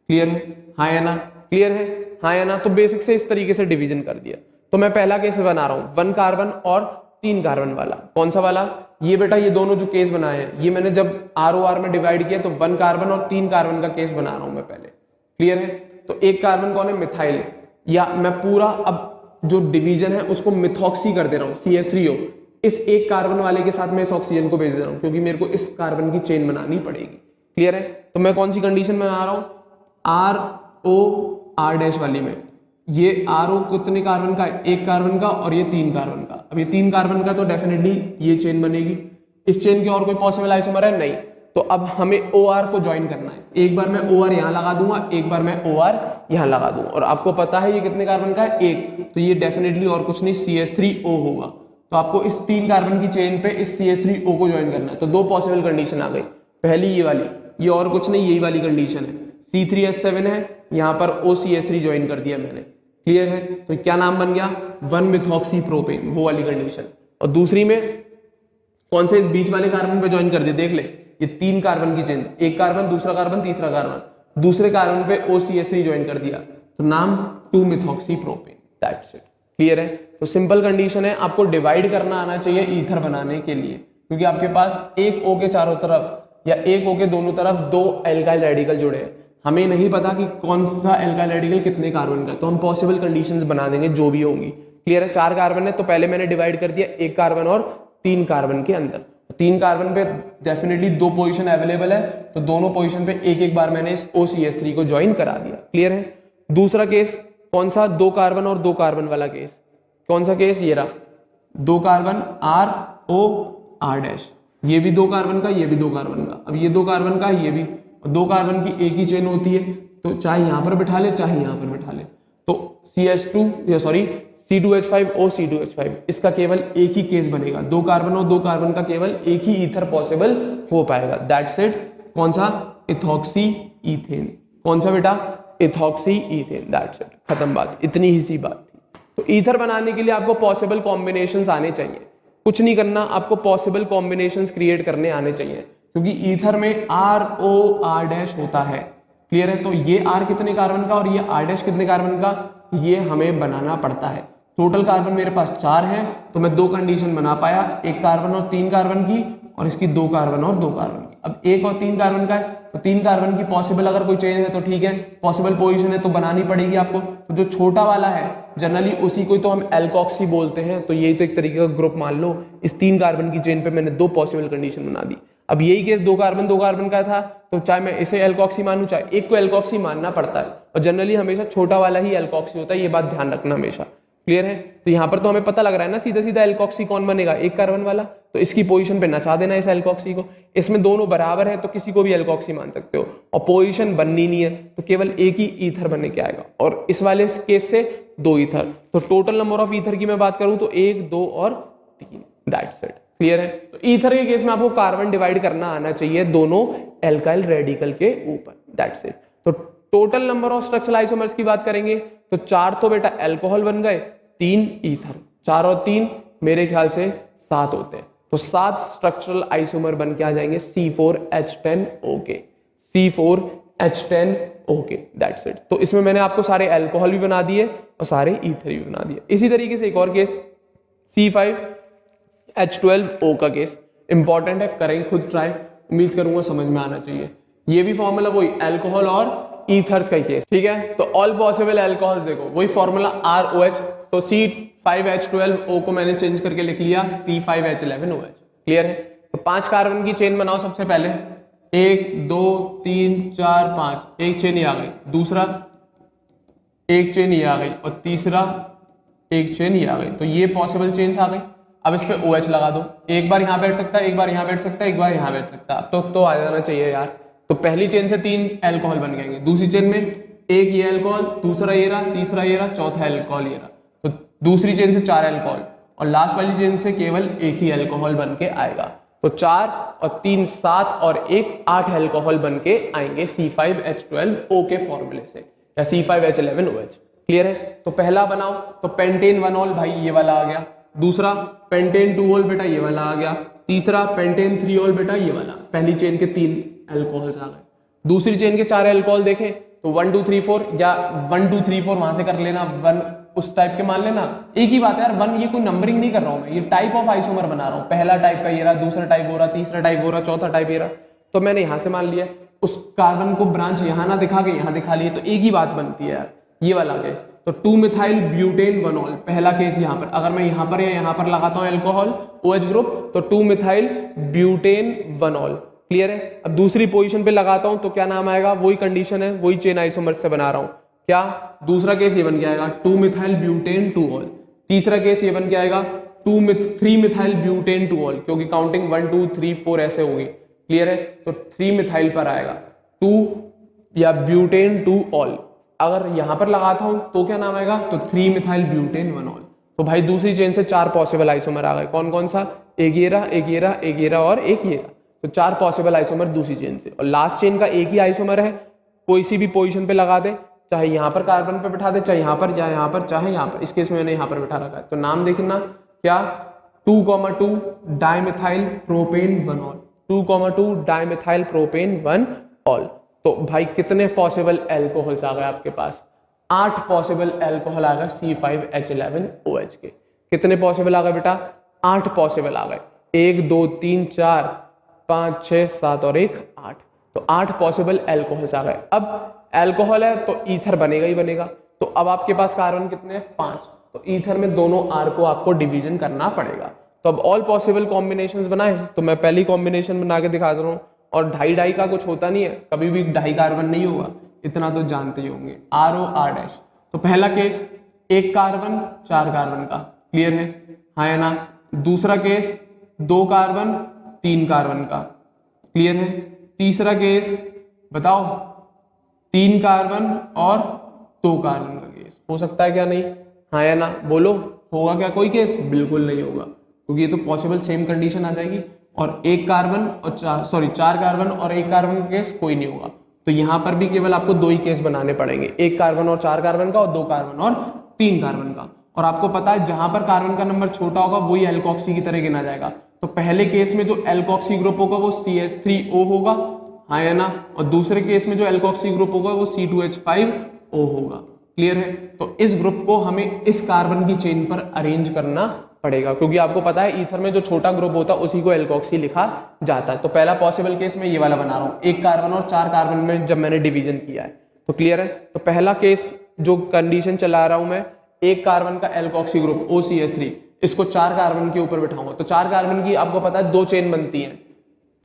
क्लियर है, हाँ या ना। क्लियर है, हाँ या ना। तो बेसिक से इस तरीके से डिवीजन कर दिया। तो मैं पहला केस बना रहा हूं 1 कार्बन और 3 कार्बन वाला। कौन सा वाला, ये बेटा ये दोनों जो केस बनाए हैं ये मैंने जब ROR में डिवाइड किया तो 1 कार्बन और 3 कार्बन का केस बना रहा हूं मैं पहले। क्लियर है। तो एक कार्बन कौन है, मिथाइल, या मैं पूरा अब जो डिवीजन है उसको मिथॉक्सी कर दे रहा हूँ, CH3O। इस एक कार्बन वाले के साथ मैं इस ऑक्सीजन को भेज दे रहा हूँ, क्योंकि मेरे को इस कार्बन की चेन बनानी पड़ेगी। क्लियर है। तो मैं कौन सी कंडीशन में बना रहा हूँ, ROR डैश वाली में। ये RO कितने कार्बन का, 1 कार्बन का और ये 3 कार्बन का। अब ये 3 कार्बन का तो डेफिनेटली ये चेन बनेगी। इस चेन की और कोई पॉसिबल आइसोमर है नहीं, तो अब हमें OR को ज्वाइन करना है। एक बार मैं OR यहाँ लगा दूंगा, एक बार मैं OR यहाँ लगा दूंगा, और आपको पता है ये कितने कार्बन का है, एक, तो ये डेफिनेटली और कुछ नहीं CH3O होगा। तो आपको इस 3 कार्बन की चेन पे इस CH3O को ज्वाइन करना है। तो 2 पॉसिबल कंडीशन आ गई। पहली ये वाली, ये और कुछ नहीं, यही वाली कंडीशन है, C3H7 है, यहाँ पर OCH3 ज्वाइन कर दिया मैंने, क्लियर है। तो क्या नाम बन गया, 1-methoxypropane, वो वाली कंडीशन। और दूसरी में कौन से, इस बीच वाले कार्बन पे ज्वाइन कर दिया, देख ले ये 3 कार्बन की चेन, एक कार्बन, दूसरा कार्बन, तीसरा कार्बन, दूसरे कार्बन पे OCH3 ज्वाइन कर दिया, तो नाम 2-methoxypropane, दैट्स इट, क्लियर है। तो सिंपल कंडीशन है, आपको डिवाइड करना आना चाहिए ईथर बनाने के लिए, क्योंकि आपके पास एक O के चारों तरफ या एक O के दोनों तरफ 2 एल्काइल रेडिकल जुड़े हैं, हमें नहीं पता कि कौन सा एल्काइल रेडिकल कितने कार्बन का, तो हम पॉसिबल कंडीशंस बना देंगे जो भी होंगी, क्लियर है। 4 कार्बन है तो पहले मैंने डिवाइड कर दिया एक कार्बन और 3 कार्बन के अंदर, 3 कार्बन पे डेफिनेटली 2 पोजीशन अवेलेबल है, तो दोनों पोजीशन पे एक एक बार मैंने इस OCH3 को ज्वाइन करा दिया, क्लियर है। दूसरा केस कौन सा, 2 कार्बन और 2 कार्बन वाला केस, कौन सा केस, ये रहा, 2 कार्बन ROR', ये भी 2 कार्बन का, ये भी 2 कार्बन का, अब ये 2 कार्बन का, ये भी, 2 कार्बन की एक ही चेन होती है, तो चाहे यहां पर बैठा ले चाहे यहां पर बैठा ले, तो C2H5O, इसका केवल एक ही केस बनेगा, 2 कार्बन और 2 कार्बन का केवल एक ही ईथर पॉसिबल हो पाएगा, दैट्स इट। कौन सा, इथॉक्सी ईथेन, कौन सा बेटा, इथॉक्सी ईथेन, दैट्स इट, खत्म बात, इतनी ही सी बात थी। तो ईथर बनाने के लिए आपको पॉसिबल कॉम्बिनेशंस आने चाहिए, कुछ नहीं करना, आपको पॉसिबल कॉम्बिनेशंस क्रिएट करने आने चाहिए, क्योंकि ईथर में ROR' होता है, क्लियर है। तो ये R कितने कार्बन का और ये R' कितने कार्बन का, ये हमें बनाना पड़ता है। टोटल कार्बन मेरे पास 4 है, तो मैं 2 कंडीशन बना पाया, एक कार्बन और 3 कार्बन की, और इसकी 2 कार्बन और 2 कार्बन की। अब 1 और 3 कार्बन का है, तो 3 कार्बन की पॉसिबल अगर कोई चेन है तो ठीक है, पॉसिबल पोजीशन है तो बनानी पड़ेगी आपको। तो जो छोटा वाला है जनरली उसी को तो हम एल्कोक्सी बोलते हैं, तो यही तो एक तरीके का ग्रुप मान लो। इस 3 कार्बन की चेन पे मैंने 2 पॉसिबल कंडीशन बना दी। अब यही केस 2 कार्बन का था, तो चाहे मैं इसे एल्कोक्सी मानूं चाहे एक को एल्कोक्सी मानना पड़ता है, और जनरली हमेशा छोटा वाला ही एल्कोक्सी होता है, ये बात ध्यान रखना हमेशा, क्लियर है। तो यहाँ पर तो हमें पता लग रहा है ना सीधा सीधा एल्कोक्सी कौन बनेगा, एक कार्बन वाला, तो इसकी पोजीशन पे नचा देना इस एल्कोक्सी को। इसमें दोनों बराबर है तो किसी को भी एल्कोक्सी मान सकते हो, और पोजीशन बननी नहीं है तो केवल एक ही ईथर बनने के आएगा, और इस वाले केस से 2 ईथर। तो टोटल नंबर ऑफ ईथर की मैं बात करूं तो 1, 2 और 3, दैट्स इट, क्लियर है। तो ईथर के केस में आपको कार्बन डिवाइड करना आना चाहिए दोनों एल्काइल रेडिकल के ऊपर, दैट्स इट। तो total number of structural isomers की बात करेंगे तो 4 तो बेटा अल्कोहल बन गए, 3 ईथर, 4 और 3 मेरे ख्याल से 7 होते हैं, तो 7 स्ट्रक्चरल आइसोमर बन के आ जाएंगे C4H10O, C4H10O, दैट्स इट। तो इसमें मैंने आपको सारे अल्कोहल भी बना दिए और सारे ईथर भी बना दिए। इसी तरीके से एक और केस C5H12O का केस इंपॉर्टेंट है, करेंगे खुद ट्राई, उम्मीद करूंगा समझ में आना चाहिए। ये भी फॉर्मूला वही अल्कोहल और ईथर्स का केस, ठीक है। तो ऑल पॉसिबल अल्कोहल्स देखो वही फॉर्मूला ROH, तो C5H12O को मैंने चेंज करके लिख लिया C5H11OH, क्लियर है। तो 5 कार्बन की चेन बनाओ सबसे पहले, 1 2 3 4 5, एक चेन ही आ गई, दूसरा एक चेन ही आ गई, और तीसरा एक चेन ही आ गई, तो ये पॉसिबल चेन्स आ गई। अब इस पे OH लगा दो, एक बार यहां बैठ सकता है, एक बार यहां बैठ सकता है, एक बार यहां बैठ सकता है, अब तो आ जाना चाहिए यार। तो पहली चेन से 3 अल्कोहल बन गएंगे, दूसरी चेन में एक ये अल्कोहल, दूसरा ये रहा, तीसरा ये रहा, चौथा अल्कोहल ये रहा, तो दूसरी चेन से 4 अल्कोहल, और लास्ट वाली चेन से केवल एक ही अल्कोहल बन के आएगा। तो 4 और 3 7 और 1 8 अल्कोहल बन के आएंगे C5H12O के फॉर्मूले से, या C5H11OH, क्लियर है। तो पहला बनाओ तो पेंटेन 1 भाई ये वाला आ गया, दूसरा पेंटेन 2 बेटा ये वाला आ गया, तीसरा पेंटेन 3 बेटा ये वाला, पहली चेन के 3 अल्कोहल्स आ गए। दूसरी चेन के 4 अल्कोहल देखें तो 1 2 3 4, या 1 2 3 4 वहां से कर लेना, 1 उस टाइप के मान लेना, एक ही बात है यार, 1 ये कोई नंबरिंग नहीं कर रहा हूं मैं, ये टाइप ऑफ आइसोमर बना रहा हूं, पहला टाइप का ये रहा, दूसरा टाइप हो रहा, तीसरा टाइप हो रहा, चौथा टाइप ये रहा, तो मैंने यहां से मान लिया। उस कार्बन को ब्रांच यहां ना दिखा के यहां दिखा लिए, तो एक ही बात बनती है यार, ये वाला केस। तो 2-मिथाइल ब्यूटेन 1 पहला केस यहाँ पर, अगर मैं यहाँ पर या यहाँ पर लगाता हूँ अल्कोहल OH ग्रुप, तो 2-मिथाइल ब्यूटेन 1, क्लियर है। अब दूसरी पोजीशन पे लगाता हूं तो क्या नाम आएगा, वही कंडीशन है, वही चेन आइसोमर से बना रहा हूं, क्या दूसरा केस ये बन के आएगा 2-मिथाइल ब्यूटेन 2, तीसरा केस ये बन के आएगा 3-मिथाइल ब्यूटेन 2, क्योंकि काउंटिंग 1 2 3 4 ऐसे होगी, क्लियर है, तो 3 मिथाइल पर आएगा, 2 या ब्यूटेन 2 ऑल। अगर यहां पर लगाता हूं तो क्या नाम आएगा, तो 3 मिथाइल ब्यूटेन 1 ऑल। तो भाई दूसरी चेन से 4 पॉसिबल आइसोमर आ गए, कौन कौन सा, एक ये रहा, एक ये रहा, एक ये रहा और एक ये रहा। तो 4 पॉसिबल आइसोमर दूसरी चेन से, और लास्ट चेन का एक ही आइसोमर है, कोई सी भी पोजीशन पे लगा दे, चाहे यहाँ पर कार्बन पे बिठा दे, चाहे यहाँ पर, या यहाँ पर, चाहे यहाँ पर। इस केस में मैंने यहाँ पर बिठा रखा है, तो नाम देखना क्या, 2,2 dimethyl propane 1 all, 2,2 dimethyl propane 1 all. तो भाई कितने पॉसिबल एल्कोहल्स आ गए आपके पास, 8 पॉसिबल एल्कोहल आ गए C5H11OH के। कितने पॉसिबल आ गए बेटा, 8 पॉसिबल आ गए, 1 2 3 4 5 6 7 और 1 8। तो 8 पॉसिबल एल्कोहल्स आ गए। अब एल्कोहल है तो ईथर बनेगा ही बनेगा। तो अब आपके पास कार्बन कितने हैं, 5, तो ईथर में दोनों आर को आपको डिवीजन करना पड़ेगा। तो अब ऑल पॉसिबल कॉम्बिनेशंस बनाए, तो मैं पहली कॉम्बिनेशन बना के दिखा रहा हूँ। और ढाई का कुछ होता नहीं है, कभी भी ढाई कार्बन नहीं होगा, इतना तो जानते ही होंगे, ROR'। तो पहला केस 1 कार्बन 4 कार्बन का, क्लियर है, हाँ या ना। दूसरा केस 2 कार्बन 3 कार्बन का, क्लियर है। तीसरा केस बताओ 3 कार्बन और 2 कार्बन का केस हो सकता है क्या, नहीं, हाँ या ना, बोलो होगा क्या कोई केस, बिल्कुल नहीं होगा, क्योंकि ये तो पॉसिबल सेम कंडीशन आ जाएगी। और 1 कार्बन और 4 कार्बन और 1 कार्बन का केस कोई नहीं होगा। तो यहाँ पर भी केवल आपको 2 ही केस बनाने पड़ेंगे, 1 कार्बन और 4 कार्बन का, और 2 कार्बन और 3 कार्बन का। और आपको पता है जहां पर कार्बन का नंबर छोटा होगा वही एल्कोक्सी की तरह गिना जाएगा। तो पहले केस में जो एल्कोक्सी ग्रुप होगा वो CH3O होगा, हाँ या ना, और दूसरे केस में जो एल्कोक्सी ग्रुप होगा वो C2H5O होगा, क्लियर है। तो इस ग्रुप को हमें इस कार्बन की चेन पर अरेंज करना पड़ेगा, क्योंकि आपको पता है ईथर में जो छोटा ग्रुप होता है उसी को एल्कोक्सी लिखा जाता है। तो पहला पॉसिबल केस में ये वाला बना रहा हूँ, 1 कार्बन और 4 कार्बन में जब मैंने डिवीजन किया है, तो क्लियर है। तो पहला केस जो कंडीशन चला रहा हूं मैं, 1 कार्बन का एल्कोक्सी ग्रुप OCH3, इसको 4 कार्बन के ऊपर बिठाऊंगा। तो 4 कार्बन की आपको पता है 2 चेन बनती है,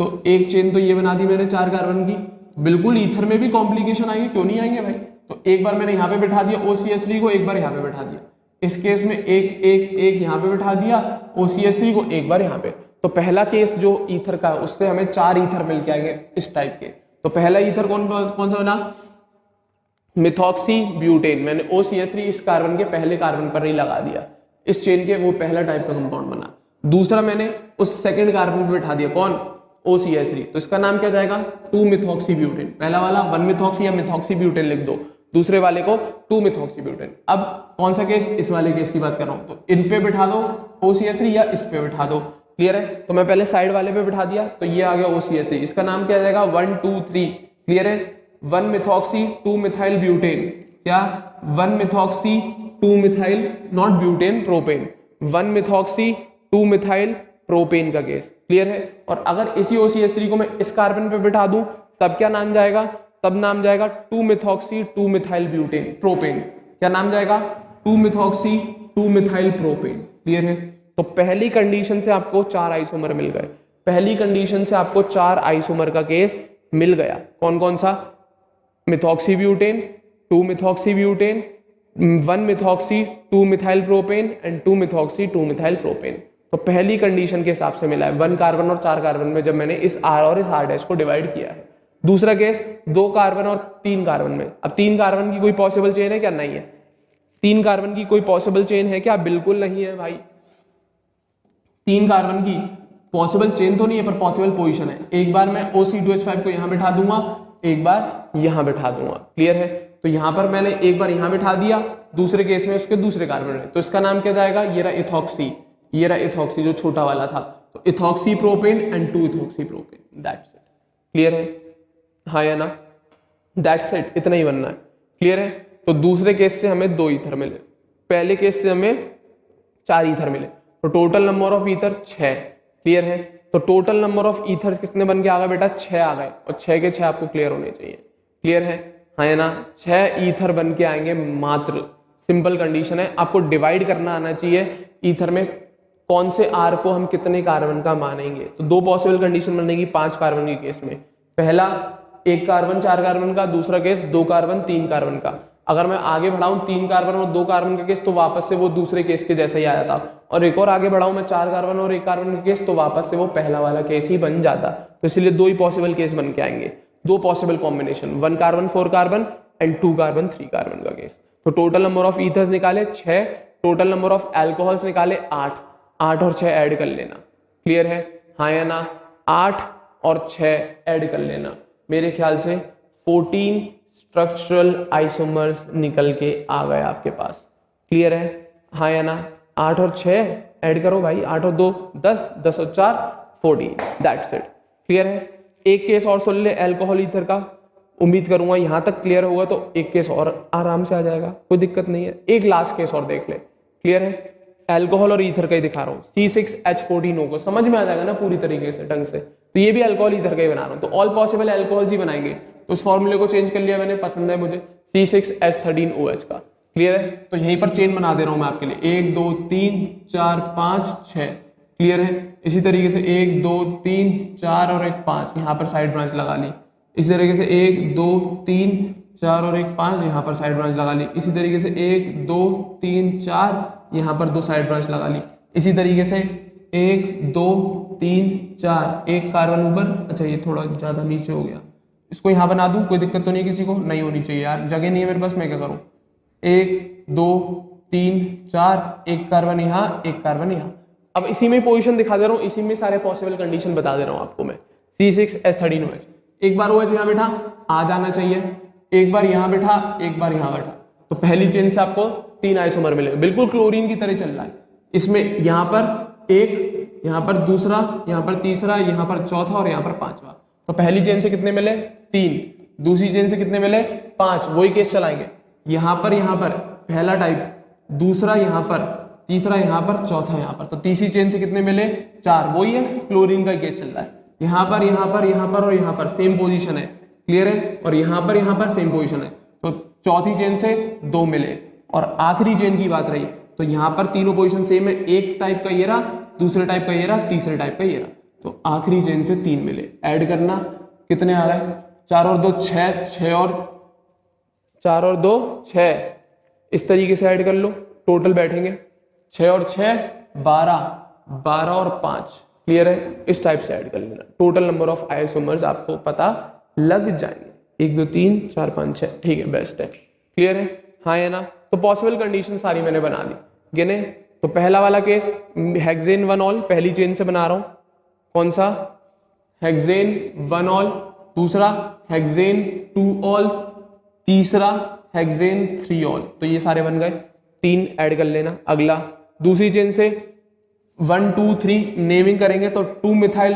तो एक चेन तो ये बना दी मैंने 4 कार्बन की। बिल्कुल ईथर में भी कॉम्प्लिकेशन आएंगे, क्यों नहीं आएंगे भाई। तो एक बार मैंने यहाँ पे बिठा दिया OCH3 को, एक बार यहाँ पे बिठा दिया, इस केस में एक यहाँ पे बिठा दिया OCH3 को, एक बार यहाँ पे। तो पहला केस जो ईथर का है उससे हमें 4 ईथर मिल के आएंगे इस टाइप के। तो पहला ईथर कौन सा बना, मिथॉक्सी ब्यूटेन। मैंने OCH3 इस कार्बन के पहले कार्बन पर ही लगा दिया, इस चेन के, वो पहला टाइप का कंपाउंड बना। दूसरा मैंने उस सेकंड कार्बन पे बिठा दिया, कौन, OCH3, तो इसका नाम क्या जाएगा, 2 मिथॉक्सी ब्यूटेन। पहला वाला 1 मिथॉक्सी या मिथॉक्सी ब्यूटेन लिख दो, दूसरे वाले को 2 मिथॉक्सी ब्यूटेन। अब कौन सा केस, इस वाले केस की बात कर रहा हूं, तो इन पे बिठा दो OCH3 या इस पे बिठा दो, क्लियर है। तो मैं पहले साइड वाले पे बिठा दिया, तो ये आ गया OCH3, इसका नाम क्या जाएगा 1 2 3, क्लियर है। 1 मिथॉक्सी 2 मिथाइल ब्यूटेन, क्या 1 methoxy 2 methyl, not butane, propane, 1 methoxy 2 methyl propane का केस, क्लियर है। और अगर इसी OCH3 को मैं इस कार्बन पे बिठा दूं तब क्या नाम जाएगा, तब नाम जाएगा 2 मिथॉक्सी 2 मिथाइल ब्यूटेन प्रोपेन। क्या नाम जाएगा, 2 मिथॉक्सी 2 मिथाइल प्रोपेन, क्लियर है। तो पहली कंडीशन से आपको 4 आइसोमर मिल गए, पहली कंडीशन से आपको 4 आइसोमर का केस मिल गया। कौन कौन सा, methoxy butane, 2 methoxy butane, 1 methoxy 2 methyl propane and 2 methoxy 2 methyl propane. तो पहली कंडीशन के हिसाब से मिला है 1 कार्बन और 4 कार्बन में, जब मैंने इस R और इस R' को डिवाइड किया है। दूसरा केस 2 कार्बन और 3 कार्बन में। अब 3 कार्बन की कोई पॉसिबल चेन है क्या, नहीं है। 3 कार्बन की कोई पॉसिबल चेन है क्या, बिल्कुल नहीं है भाई। 3 कार्बन की पॉसिबल चेन तो नहीं है, पर पॉसिबल पोजीशन है। एक बार मैं OC2H5 को यहां बिठा दूंगा, एक बार यहां बिठा दूंगा, क्लियर है। तो यहां पर मैंने एक बार यहां बिठा दिया, दूसरे केस में उसके दूसरे कार्बन में, तो इसका नाम क्या जाएगा, ये रहा इथॉक्सी, ये रहा इथॉक्सी जो छोटा वाला था। तो ethoxy propane and 2 ethoxy propane, that's it, clear है, हाँ या ना, दैट्स इट, इतना ही बनना है, क्लियर है। तो दूसरे केस से हमें 2 ईथर मिले, पहले केस से हमें 4 ईथर मिले, तो total number of ether 6, clear है। तो टोटल नंबर ऑफ ईथर्स कितने बन के आ गए बेटा, 6 आ गए, और 6 के 6 आपको क्लियर होने चाहिए, क्लियर है, हाँ या ना। 6 ईथर बन के आएंगे मात्र, सिंपल कंडीशन है। आपको डिवाइड करना आना चाहिए ईथर में कौन से R को हम कितने कार्बन का मानेंगे। तो 2 पॉसिबल कंडीशन बनेगी 5 कार्बन के केस में, पहला 1 कार्बन 4 कार्बन का, दूसरा केस 2 कार्बन 3 कार्बन का। अगर मैं आगे बढ़ाऊं 3 कार्बन और 2 कार्बन का केस, तो वापस से वो दूसरे केस के जैसा ही आया था। और एक और आगे बढ़ाऊं मैं 4 कार्बन और 1 कार्बन का केस, तो वापस से वो पहला वाला केस ही बन जाता। तो इसलिए दो ही पॉसिबल केस बन के आएंगे, दो possible combination, 1 carbon 4 carbon and 2 carbon 3 carbon का केस। तो टोटल नंबर ऑफ ईथर्स निकाले 6, टोटल नंबर ऑफ एल्कोहल्स निकाले 8, 8 और 6 ऐड कर लेना। क्लियर है, हाँ या ना? 8 और 6 ऐड कर लेना, मेरे ख्याल से 14 स्ट्रक्चरल आइसोमर्स निकल के आ गए आपके पास। क्लियर है, हाँ या ना? 8 और 6 ऐड करो भाई, 8 और 2 10, 10 और 4 14, दैट्स इट। क्लियर है, एक केस और सुन ले अल्कोहल ईथर का, उम्मीद करूंगा यहां तक क्लियर होगा, तो एक केस और आराम से आ जाएगा, कोई दिक्कत नहीं है। एक लास्ट केस और देख ले। क्लियर है, अल्कोहल और ईथर का ही दिखा रहा हूँ, C6H14O को समझ में आ जाएगा ना पूरी तरीके से ढंग से। तो ये भी अल्कोहल ईथर का ही बना रहा हूँ, तो ऑल पॉसिबल अल्कोहल्स ही बनाएंगे। तो उस फॉर्मूले को चेंज कर लिया मैंने, पसंद है मुझे C6H13OH का। क्लियर है, तो यहीं पर चेन बना दे रहा हूं मैं आपके लिए, 1 2 3 4 5 6। क्लियर है, इसी तरीके से 1 2 3 4 और 1 5 यहाँ पर साइड ब्रांच लगा ली। इसी तरीके से 1 2 3 4 और 1 5 यहाँ पर साइड ब्रांच लगा ली। इसी तरीके से 1 2 3 4 यहाँ पर 2 साइड ब्रांच लगा ली। इसी तरीके से 1 2 3 4, एक कार्बन ऊपर, अच्छा ये थोड़ा ज्यादा नीचे हो गया, इसको यहाँ बना दूं, कोई दिक्कत तो नहीं किसी को? नहीं होनी चाहिए यार, जगह नहीं है मेरे पास, मैं क्या करूं? 1 2 3 4, एक कार्बन यहाँ, एक कार्बन यहाँ। अब इसी में पोजीशन दिखा दे रहा हूँ, इसी में सारे पॉसिबल कंडीशन बता दे रहा हूँ आपको मैं। C6H13OH, एक बार OH यहाँ बैठा, आ जाना चाहिए, एक बार यहाँ बैठा, एक बार यहाँ बैठा, तो पहली चेन से आपको 3 आइसोमर मिले, बिल्कुल क्लोरीन की तरह चल रहा है। इसमें यहाँ पर एक, यहाँ पर दूसरा, यहाँ पर तीसरा, यहाँ पर चौथा और यहाँ पर पांचवा। तो पहली चेन से कितने मिले? 3, दूसरी चेन से कितने मिले? 5, वही केस चलाएंगे। यहाँ पर पहला टाइप, दूसरा यहाँ पर, तीसरा यहाँ पर, चौथा यहाँ पर, तो तीसरी चेन से कितने मिले? 4, वही है क्लोरीन का केस चल रहा है। यहाँ पर और यहाँ पर सेम पोजीशन है। क्लियर है, और यहाँ पर सेम पोजीशन है, तो चौथी चेन से 2 मिले। और आखिरी चेन की बात रही, तो यहाँ पर तीनों पोजीशन सेम है, एक टाइप का ये रहा, दूसरे टाइप का ये रहा, तीसरे टाइप का ये रहा, तो आखिरी चेन से 3 मिले। ऐड करना, कितने आ गए? 4 और 2 6, 6 और 4 और 2 6, इस तरीके से ऐड कर लो, टोटल बैठेंगे 6 और 6 12, 12 और 5। क्लियर है, इस टाइप से ऐड कर लेना, टोटल नंबर ऑफ आइसोमर्स आपको पता लग जाएंगे। 1 2 3 4 5 6, ठीक है, बेस्ट है। क्लियर है, हाँ या ना? तो पॉसिबल कंडीशन सारी मैंने बना ली, गिने। तो पहला वाला केस हेक्सेन 1 ऑल, पहली चेन से बना रहा हूं, कौन सा? हेक्सेन 1 ऑल, दूसरा हेक्सेन 2 ऑल, तीसरा हेक्सेन 3 ऑल, तो ये सारे बन गए, 3 ऐड कर लेना। अगला दूसरी चेन से 1 2 3 नेमिंग करेंगे, तो 2 मिथाइल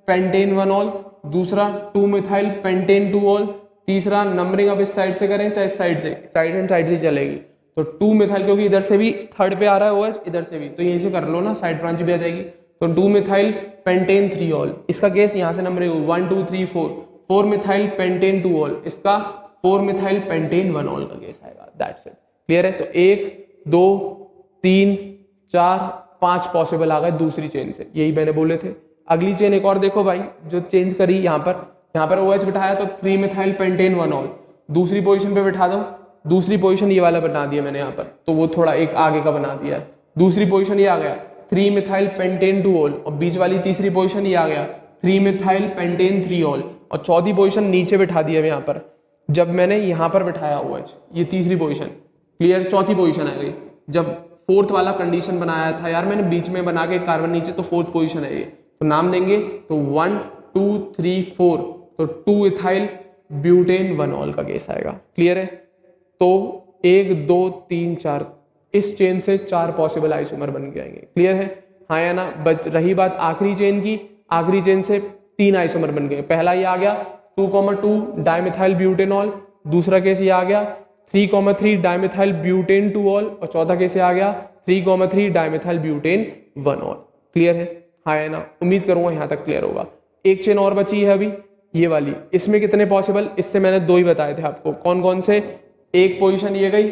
पेंटेन 1 ऑल, दूसरा 2 मिथाइल पेंटेन 2 ऑल, तीसरा नंबरिंग अब इस साइड से करें चाहे इस साइड से, राइट हैंड साइड से चलेगी, तो 2 मिथाइल, क्योंकि इधर से भी थर्ड पे आ रहा है OH, इधर से भी, तो यहीं से कर लो ना, साइड ब्रांच भी आ जाएगी। तो 2 मिथाइल पेंटेन 3 ऑल, इसका केस यहाँ से नंबरिंग 1 2 3 4, 4 मिथाइल पेंटेन 2 ऑल, इसका 4 मिथाइल पेंटेन 1 ऑल का केस आएगा, दैट्स इट। क्लियर है, तो 1 2 3 4 5 पॉसिबल आ गए दूसरी चेन से, यही मैंने बोले थे। अगली चेन एक और देखो भाई, जो चेंज करी यहाँ पर OH बिठाया, तो 3 मिथाइल पेंटेन 1 ऑल, दूसरी पोजीशन पे बिठा दो, दूसरी पोजीशन ये वाला बना दिया मैंने यहाँ पर, तो वो थोड़ा एक आगे का बना दिया है। दूसरी पोजीशन ये आ गया 3 मिथाइल पेंटेन 2 ऑल, और बीच वाली तीसरी पोजीशन ये आ गया 3 मिथाइल पेंटेन 3 ऑल, और चौथी पोजीशन नीचे बिठा दिया यहाँ पर, जब मैंने यहाँ पर बिठाया OH, ये तीसरी पोजीशन। क्लियर, चौथी पोजीशन आ गई। जब फोर्थ वाला कंडीशन बनाया था यार मैंने, बीच में बना के कार्बन नीचे, तो फोर्थ पोजीशन है ये, तो नाम देंगे तो 1 2 3 4, तो 2 इथाइल ब्यूटेन 1 ऑल का केस आएगा। क्लियर है, तो 1 2 3 4, इस चेन से 4 पॉसिबल आइसोमर बन के आएंगे। क्लियर है, हाँ या ना? रही बात आखिरी चेन की, आखिरी चेन से 3 आइसोमर बन गए। पहला ये आ गया 2,2 डाइमिथाइल ब्यूटेनॉल, दूसरा केस ये आ गया 3,3 डाइमिथाइल ब्यूटेन 2 ऑल, और चौथा केस आ गया 3,3 डाइमिथाइल ब्यूटेन 1 ऑल। क्लियर है, हाँ या ना? उम्मीद करूंगा यहाँ तक क्लियर होगा। एक चेन और बची है अभी, ये वाली, इसमें कितने पॉसिबल? इससे मैंने 2 ही बताए थे आपको, कौन कौन से? एक पोजीशन ये गई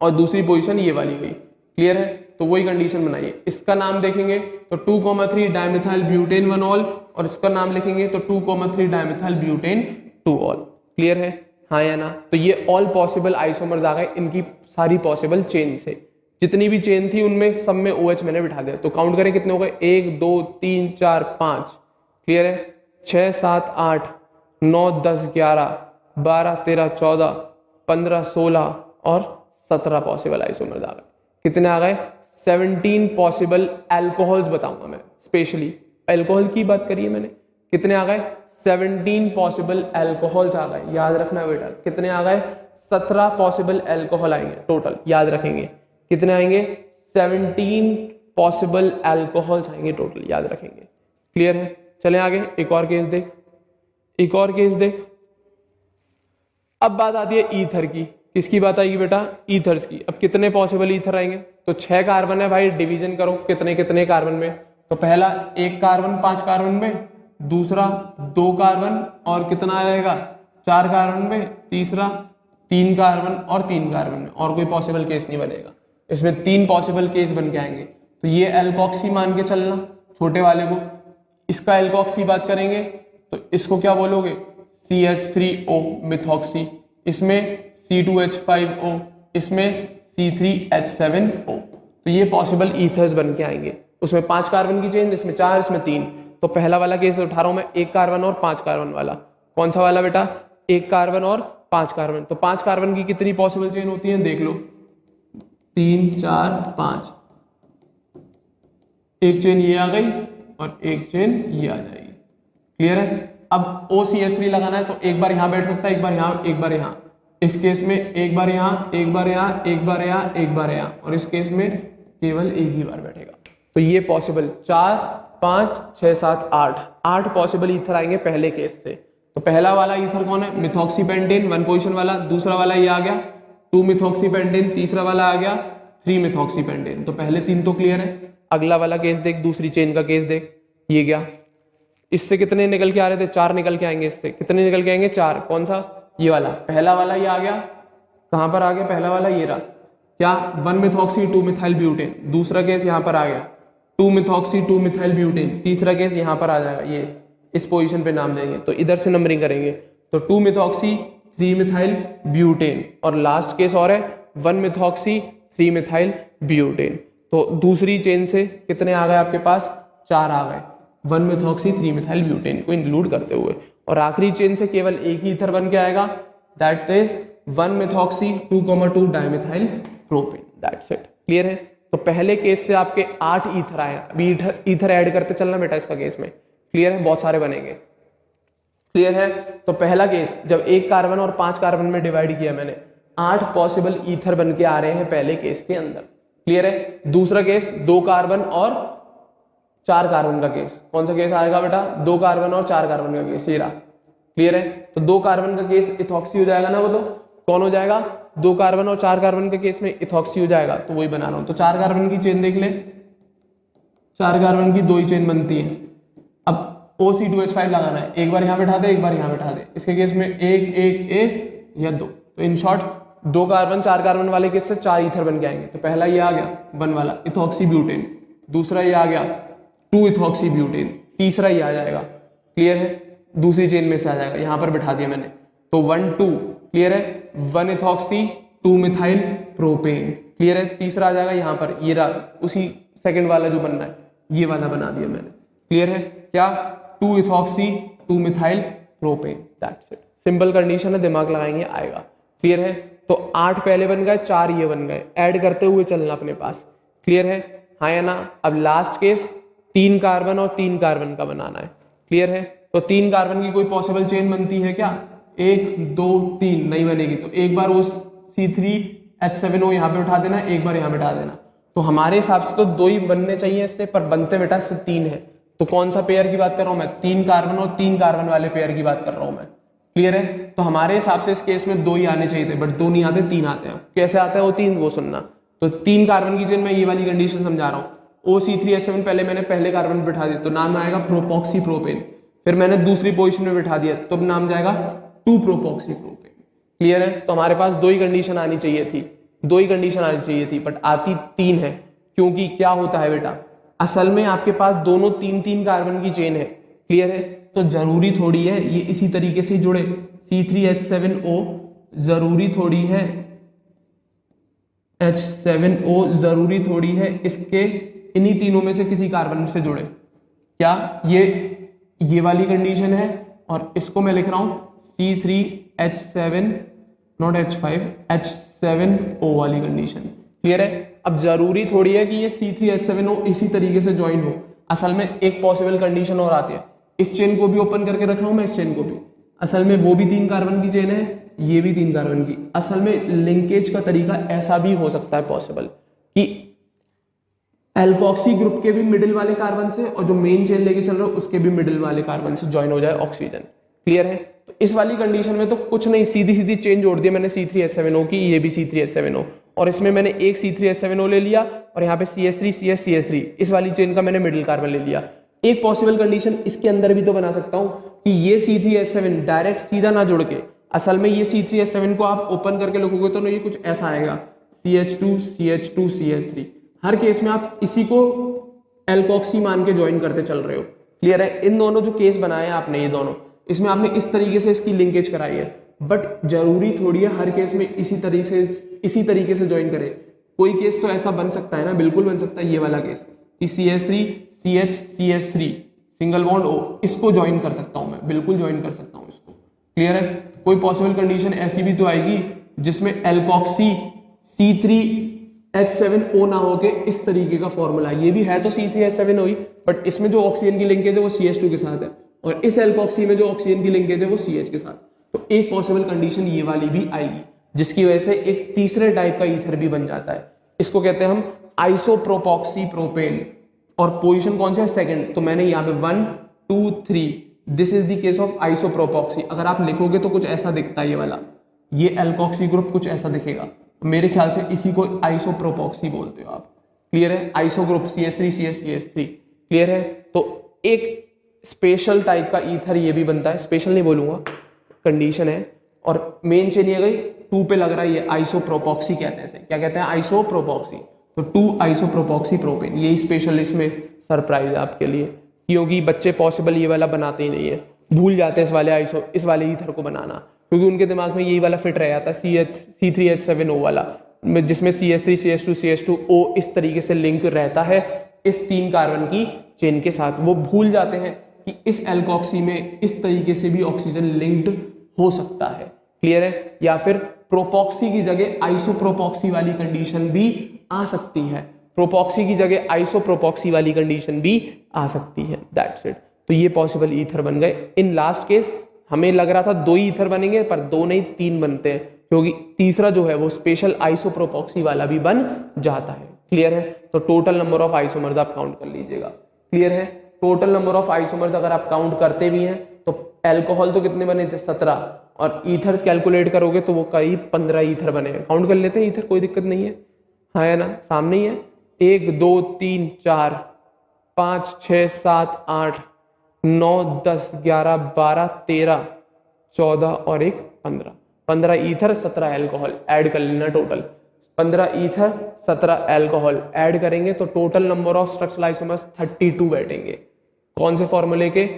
और दूसरी पोजीशन ये वाली गई। क्लियर है, तो वही कंडीशन बनाइए। इसका नाम देखेंगे तो 2,3 डाइमिथाइल ब्यूटेन 1 ऑल, और इसका नाम लिखेंगे तो 2,3 डाइमिथाइल ब्यूटेन 2 ऑल। क्लियर है, हाँ या ना? तो ये ऑल पॉसिबल आइसोमर्स आ गए इनकी सारी पॉसिबल चेन से, जितनी भी चेन थी उनमें सब में OH मैंने बिठा दिया। तो काउंट करें कितने हो गए? 1 2 3 4 5। क्लियर है, 6 7 8 9 10 11 12 13 14 15 16 और 17 पॉसिबल आइसोमर्स आ गए। कितने आ गए? 17 पॉसिबल एल्कोहल्स बताऊंगा मैं, स्पेशली एल्कोहल की बात करिए मैंने। कितने आ गए? 17 पॉसिबल एल्कोहल्स आ गए। याद रखना बेटा, कितने आ गए? 17 पॉसिबल एल्कोहल आएंगे टोटल, याद रखेंगे। कितने आएंगे? 17 पॉसिबल एल्कोहल्स आएंगे टोटल, याद रखेंगे। क्लियर है? चलें आगे, एक और केस देख, एक और केस देख। अब बात आती है ईथर की। किसकी बात आएगी बेटा? ईथर्स की। अब कितने पॉसिबल ईथर आएंगे? तो 6 कार्बन है भाई, डिवीजन करो कितने कितने कार्बन में। तो पहला 1 कार्बन 5 कार्बन में, दूसरा 2 कार्बन और कितना आएगा? 4 कार्बन में, तीसरा 3 कार्बन और 3 कार्बन में, और कोई पॉसिबल केस नहीं बनेगा। इसमें 3 पॉसिबल केस बन के आएंगे। तो ये एल्कोक्सी मान के चलना, छोटे वाले को। इसका एल्कोक्सी बात करेंगे तो इसको क्या बोलोगे? CH3O मिथॉक्सी, इसमें C2H5O, इसमें C3H7O। तो ये पॉसिबल ईथर्स बन के आएंगे। उसमें 5 कार्बन की चेन, इसमें 4, इसमें 3। तो पहला वाला केस उठा रहा हूं मैं, 1 कार्बन और 5 कार्बन वाला। कौन सा वाला बेटा? 1 कार्बन और 5 कार्बन। तो 5 कार्बन की कितनी पॉसिबल चेन होती है देख लो, 3 4 5। एक चेन ये आ गई और एक चेन ये आ जाएगी। क्लियर है? अब OCH3 लगाना है तो एक बार यहां बैठ सकता है, एक बार यहां, एक बार यहां। इस केस में एक बार यहां, एक बार यहां, एक बार यहां, एक बार यहां, और इस केस में केवल एक ही बार बैठेगा। तो ये पॉसिबल 4 5 6 7 8 पॉसिबल ईथर आएंगे पहले केस से। तो पहला वाला ईथर कौन है? मिथॉक्सीपेंटेन 1 पोजीशन वाला। दूसरा वाला ये आ गया 2 मिथॉक्सीपेंटेन। तीसरा वाला आ गया 3 मिथॉक्सीपेंटेन। तो पहले 3 तो क्लियर है। अगला वाला केस देख, दूसरी चेन का केस देख। ये गया, इससे कितने निकल के आ रहे थे? 4 निकल के आएंगे। इससे कितने निकल के आएंगे? 4। कौन सा? ये वाला। पहला वाला ये आ गया, कहां पर आ गया पहला वाला? ये रहा। क्या? 1 मिथॉक्सी 2 मिथाइल ब्यूटेन। दूसरा केस यहां पर आ गया 2 मिथॉक्सी 2 मिथाइल ब्यूटेन। तीसरा केस यहां पर आ जाएगा, ये इस पोजीशन पे नाम देंगे। तो इधर से नंबरिंग करेंगे, तो 2 मिथॉक्सी 3 मिथाइल ब्यूटेन, और लास्ट केस और है 1 मिथॉक्सी 3 मिथाइल ब्यूटेन। तो दूसरी चेन से कितने आ गए आपके पास? 4 आ गए, 1 मिथॉक्सी 3 मिथाइल ब्यूटेन को इंक्लूड करते हुए। और आखिरी चेन से केवल एक ही ईथर बन के आएगा, that is 1 methoxy 2,2 dimethyl propane. That's it. Clear है? तो पहले केस से आपके 8 ईथर आए। अभी ईथर ऐड करते चलना बेटा इसका केस में। क्लियर है? बहुत सारे बनेंगे। क्लियर है? तो पहला केस जब 1 कार्बन और 5 कार्बन में डिवाइड किया मैंने, 8 पॉसिबल ईथर बन के आ रहे हैं पहले केस के अंदर। क्लियर है? दूसरा केस 2 कार्बन और 4 कार्बन का केस। कौन सा केस आएगा बेटा? 2 कार्बन और 4 कार्बन का केस, ये रहा। क्लियर है? तो 2 कार्बन का केस इथॉक्सी हो जाएगा ना, वो तो कौन हो जाएगा? 2 कार्बन और 4 कार्बन के केस में इथॉक्सी हो जाएगा। तो वही बना रहा हूं। तो 4 कार्बन की चेन देख ले, 4 कार्बन की 2 ही चेन बनती है। अब OC2H5 लगाना है, एक बार यहां बैठा दे, एक बार यहां बैठा दे। इसके केस में 1 1 1 या 2। तो इन शॉर्ट 2 कार्बन 4 कार्बन वाले केस से 4 ईथर बन के आएंगे। तो पहला ये आ गया 1 वाला इथॉक्सी ब्यूटेन, दूसरा ये आ गया 2 इथॉक्सी ब्यूटेन, तीसरा ये आ जाएगा। क्लियर है? दूसरी चेन में से आ जाएगा, यहां पर बैठा दिया मैंने। तो 1 2। क्लियर है? 1 इथॉक्सी 2 मिथाइल प्रोपेन। क्लियर है? तीसरा आ जाएगा यहां पर, ये रहा, उसी सेकंड वाला जो बनना है, ये वाला बना दिया मैंने। क्लियर है? क्या? 2 ethoxy 2 methyl propane. That's it. Simple condition है, दिमाग लगाएंगे आएगा। क्लियर है? तो 8 पहले बन गए, 4 ये बन गए। ऐड करते हुए चलना अपने पास। क्लियर है? हाँ या ना? अब लास्ट केस 3 कार्बन और 3 कार्बन का बनाना है। क्लियर है? तो 3 कार्बन की कोई पॉसिबल चेन बनती है क्या? 1 2 3 नहीं बनेगी। तो एक बार उस C3H7O यहाँ पे उठा देना, एक बार यहाँ बैठा देना। तो हमारे हिसाब से तो 2 ही बनने चाहिए इससे, पर बनते बेटा इससे 3 है। तो कौन सा पेयर की बात कर रहा हूं मैं? 3 कार्बन और 3 कार्बन वाले पेयर की बात कर रहा हूं मैं। क्लियर है? तो हमारे हिसाब से इस केस में 2 ही आने चाहिए थे, बट 2 नहीं आते, 3 आते हैं। कैसे आता है वो 3, वो सुनना। तो 3 कार्बन की चेन में ये वाली कंडीशन समझा रहा हूँ। OC3H7 पहले मैंने पहले कार्बन बिठा दिया तो नाम आएगा प्रोपॉक्सी प्रोपेन। फिर मैंने दूसरी पोजीशन में बिठा दिया तो नाम जाएगा 2 प्रोपॉक्सी प्रोपेन। क्लियर है? तो हमारे पास 2 ही कंडीशन आनी चाहिए थी, 2 ही कंडीशन आनी चाहिए थी, बट आती 3 है। क्योंकि क्या होता है बेटा, असल में आपके पास दोनों 3-3 कार्बन की चेन है। क्लियर है? तो जरूरी थोड़ी है ये इसी तरीके से जुड़े। C3H7O जरूरी थोड़ी है, H7O जरूरी थोड़ी है इसके इन्हीं तीनों में से किसी कार्बन से जुड़े। क्या ये ये वाली कंडीशन है और इसको मैं लिख रहा हूँ C3H7 नॉट H5 H7O वाली कंडीशन। क्लियर है। अब जरूरी थोड़ी है कि ये C3H7O इसी तरीके से ज्वाइन हो, असल में एक पॉसिबल कंडीशन और आती है, इस चेन को भी ओपन करके रख रहा हूं मैं, इस चेन को भी, असल में वो भी 3 कार्बन की चेन है, ये भी 3 कार्बन की। असल में लिंकेज का तरीका ऐसा भी हो सकता है पॉसिबल कि एल्कोक्सी ग्रुप के भी मिडिल वाले कार्बन से और जो मेन चेन लेके चल रहा है उसके भी मिडिल वाले कार्बन से ज्वाइन हो जाए ऑक्सीजन। क्लियर है। तो इस वाली कंडीशन में तो कुछ नहीं, सीधी सीधी चेन जोड़ दी मैंने C3H7O की, ये भी C3H7O, और इसमें मैंने एक C3H7O ले लिया और यहाँ पे CH3 CH CH3, इस वाली चेन का मैंने मिडिल कार्बन ले लिया। एक पॉसिबल कंडीशन इसके अंदर भी तो बना सकता हूँ कि ये C3H7 डायरेक्ट सीधा ना जुड़ के, असल में ये C3H7 को आप ओपन करके लिखोगे तो ये कुछ ऐसा आएगा CH2 CH2 CH3। हर केस में आप इसी को एल्कोक्सी मान के ज्वाइन करते चल रहे हो। क्लियर है। इन दोनों जो केस बनाए हैं आपने, ये दोनों, इसमें आपने इस तरीके से इसकी लिंकेज कराई है, बट जरूरी थोड़ी है हर केस में इसी तरीके से ज्वाइन करे। कोई केस तो ऐसा बन सकता है ना, बिल्कुल बन सकता है ये वाला केस कि CH3 CH CH3 single bond O, इसको ज्वाइन कर सकता हूं मैं, बिल्कुल ज्वाइन कर सकता हूं इसको। क्लियर है। कोई पॉसिबल कंडीशन ऐसी भी तो आएगी जिसमें एल्कोक्सी C3H7O ना होके इस तरीके का फॉर्मूला, ये भी है तो C3H7O ही, बट इसमें जो ऑक्सीजन की लिंकेज है वो CH2 के साथ है और इस एल्कोक्सी में जो ऑक्सीजन की लिंकेज है वो CH के साथ। तो एक पॉसिबल कंडीशन ये वाली भी आएगी जिसकी वजह से एक तीसरे टाइप का ईथर भी बन जाता है। इसको कहते हैं हम आइसोप्रोपॉक्सी प्रोपेन, और पोजीशन कौन सा है, सेकंड। तो मैंने यहाँ पे 1 2 3, this is the case of isopropoxy. अगर आप लिखोगे तो कुछ ऐसा दिखता है, ये वाला, ये एल्कोक्सी ग्रुप कुछ ऐसा दिखेगा। मेरे ख्याल से इसी को आइसोप्रोपॉक्सी बोलते हो आप। क्लियर है। Iso group CH3 CH CH3। Clear है। तो एक स्पेशल टाइप का ईथर ये भी बनता है, स्पेशल नहीं बोलूंगा, कंडीशन है, और मेन चेन ये गई 2 पे लग रहा है, ये आइसोप्रोपॉक्सी कहते हैं। क्या कहते हैं, आइसोप्रोपॉक्सी। तो 2 आइसोप्रोपॉक्सी प्रोपेन, यही स्पेशल इसमें सरप्राइज है आपके लिए, क्योंकि बच्चे पॉसिबल ये वाला बनाते ही नहीं है, भूल जाते हैं इस वाले ईथर को बनाना, क्योंकि उनके दिमाग में यही वाला फिट रह जाता है C3H7O वाला, जिसमें CH3 CH2 CH2O इस तरीके से लिंक रहता है इस 3 कार्बन की चेन के साथ। वो भूल जाते हैं कि इस एल्कोक्सी में इस तरीके से भी ऑक्सीजन लिंक्ड हो सकता है। क्लियर है। या फिर प्रोपॉक्सी की जगह आइसोप्रोपॉक्सी वाली कंडीशन भी आ सकती है, प्रोपॉक्सी की जगह आइसोप्रोपॉक्सी वाली कंडीशन भी आ सकती है। That's it. तो ये पॉसिबल ईथर बन गए। इन लास्ट केस हमें लग रहा था 2 ही ईथर बनेंगे, पर 2 नहीं 3 बनते हैं, क्योंकि तीसरा जो है वो स्पेशल आइसोप्रोपॉक्सी वाला भी बन जाता है। क्लियर है। तो टोटल नंबर ऑफ आइसोमर्स आप काउंट कर लीजिएगा। क्लियर है। टोटल नंबर ऑफ आइसोमर्स अगर आप काउंट करते भी हैं तो अल्कोहल तो कितने बने थे, 17, और ईथर्स कैलकुलेट करोगे तो वो करीब 15 ईथर बने। काउंट कर लेते हैं ईथर, कोई दिक्कत नहीं है, हाँ है ना, सामने ही है। 1 2 3 4 5 6 7 8 9 10 11 12 13 14 और 1 15 ईथर 17 अल्कोहल ऐड कर लेना। टोटल 15 ईथर 17 अल्कोहल ऐड करेंगे तो total number of structural isomers 32 बैठेंगे। कौन से फॉर्मूले के,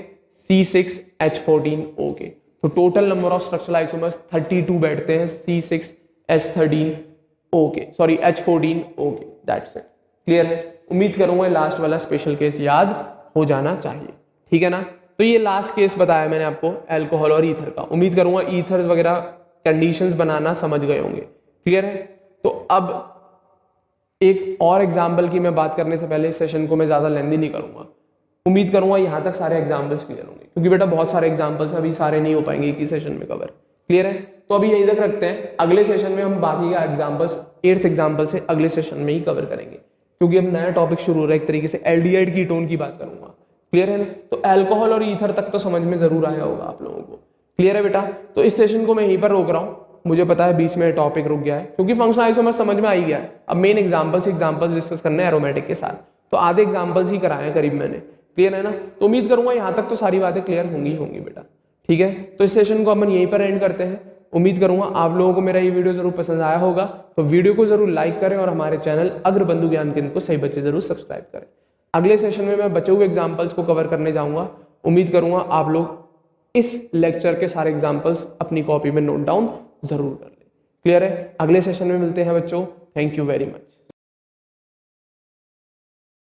C6H14O के। तो total number of structural isomers 32 बैठते हैं C6H13O के, सॉरी H14O के। That's it. क्लियर है। उम्मीद करूंगा लास्ट वाला स्पेशल केस याद हो जाना चाहिए, ठीक है ना। तो ये लास्ट केस बताया मैंने आपको अल्कोहल और ईथर का। उम्मीद करूंगा ईथर्स वगैरह कंडीशंस बनाना समझ गए होंगे। क्लियर है। तो अब एक और एग्जाम्पल की मैं बात करने से पहले इस सेशन को मैं ज्यादा लेंदी नहीं करूंगा। उम्मीद करूंगा यहां तक सारे एग्जाम्पल्स क्लियर होंगे, क्योंकि बेटा बहुत सारे एग्जाम्पल्स अभी सारे नहीं हो पाएंगे एक ही सेशन में कवर। क्लियर है। तो अभी यहीं तक रखते हैं, अगले सेशन में हम बाकी का एग्जाम्पल्स 8th एग्जाम्पल से अगले सेशन में ही कवर करेंगे, क्योंकि अब नया टॉपिक शुरू हो रहा है एक तरीके से, एल्डिहाइड कीटोन की बात करूंगा। क्लियर है ना। तो अल्कोहल और ईथर तक तो समझ में जरूर आया होगा आप लोगों को। क्लियर है बेटा। तो इस सेशन को मैं यहीं पर रोक रहा हूँ, मुझे पता है बीच में टॉपिक रुक गया है, क्योंकि फंक्शनल आइसोमर्स समझ में आ ही गया है। अब मेन एग्जांपल्स डिस्कस करने हैं एरोमेटिक के साथ, तो आधे एग्जांपल्स ही कराए हैं करीब मैंने। क्लियर है ना। तो उम्मीद करूंगा यहां तक तो सारी बातें क्लियर होंगी बेटा, ठीक है। तो इस सेशन को अपन यहीं पर एंड करते हैं। उम्मीद करूंगा आप लोगों को मेरा ये वीडियो जरूर पसंद आया होगा, तो वीडियो को जरूर लाइक करें और हमारे चैनल अग्रबंधु ज्ञान केंद्र को सही बच्चे जरूर सब्सक्राइब करें। अगले सेशन में मैं बचे हुए एग्जाम्पल्स को कवर करने जाऊंगा। उम्मीद करूंगा आप लोग इस लेक्चर के सारे एग्जाम्पल्स अपनी कॉपी में नोट डाउन जरूर कर लें। क्लियर है। अगले सेशन में मिलते हैं बच्चों। Thank you very much.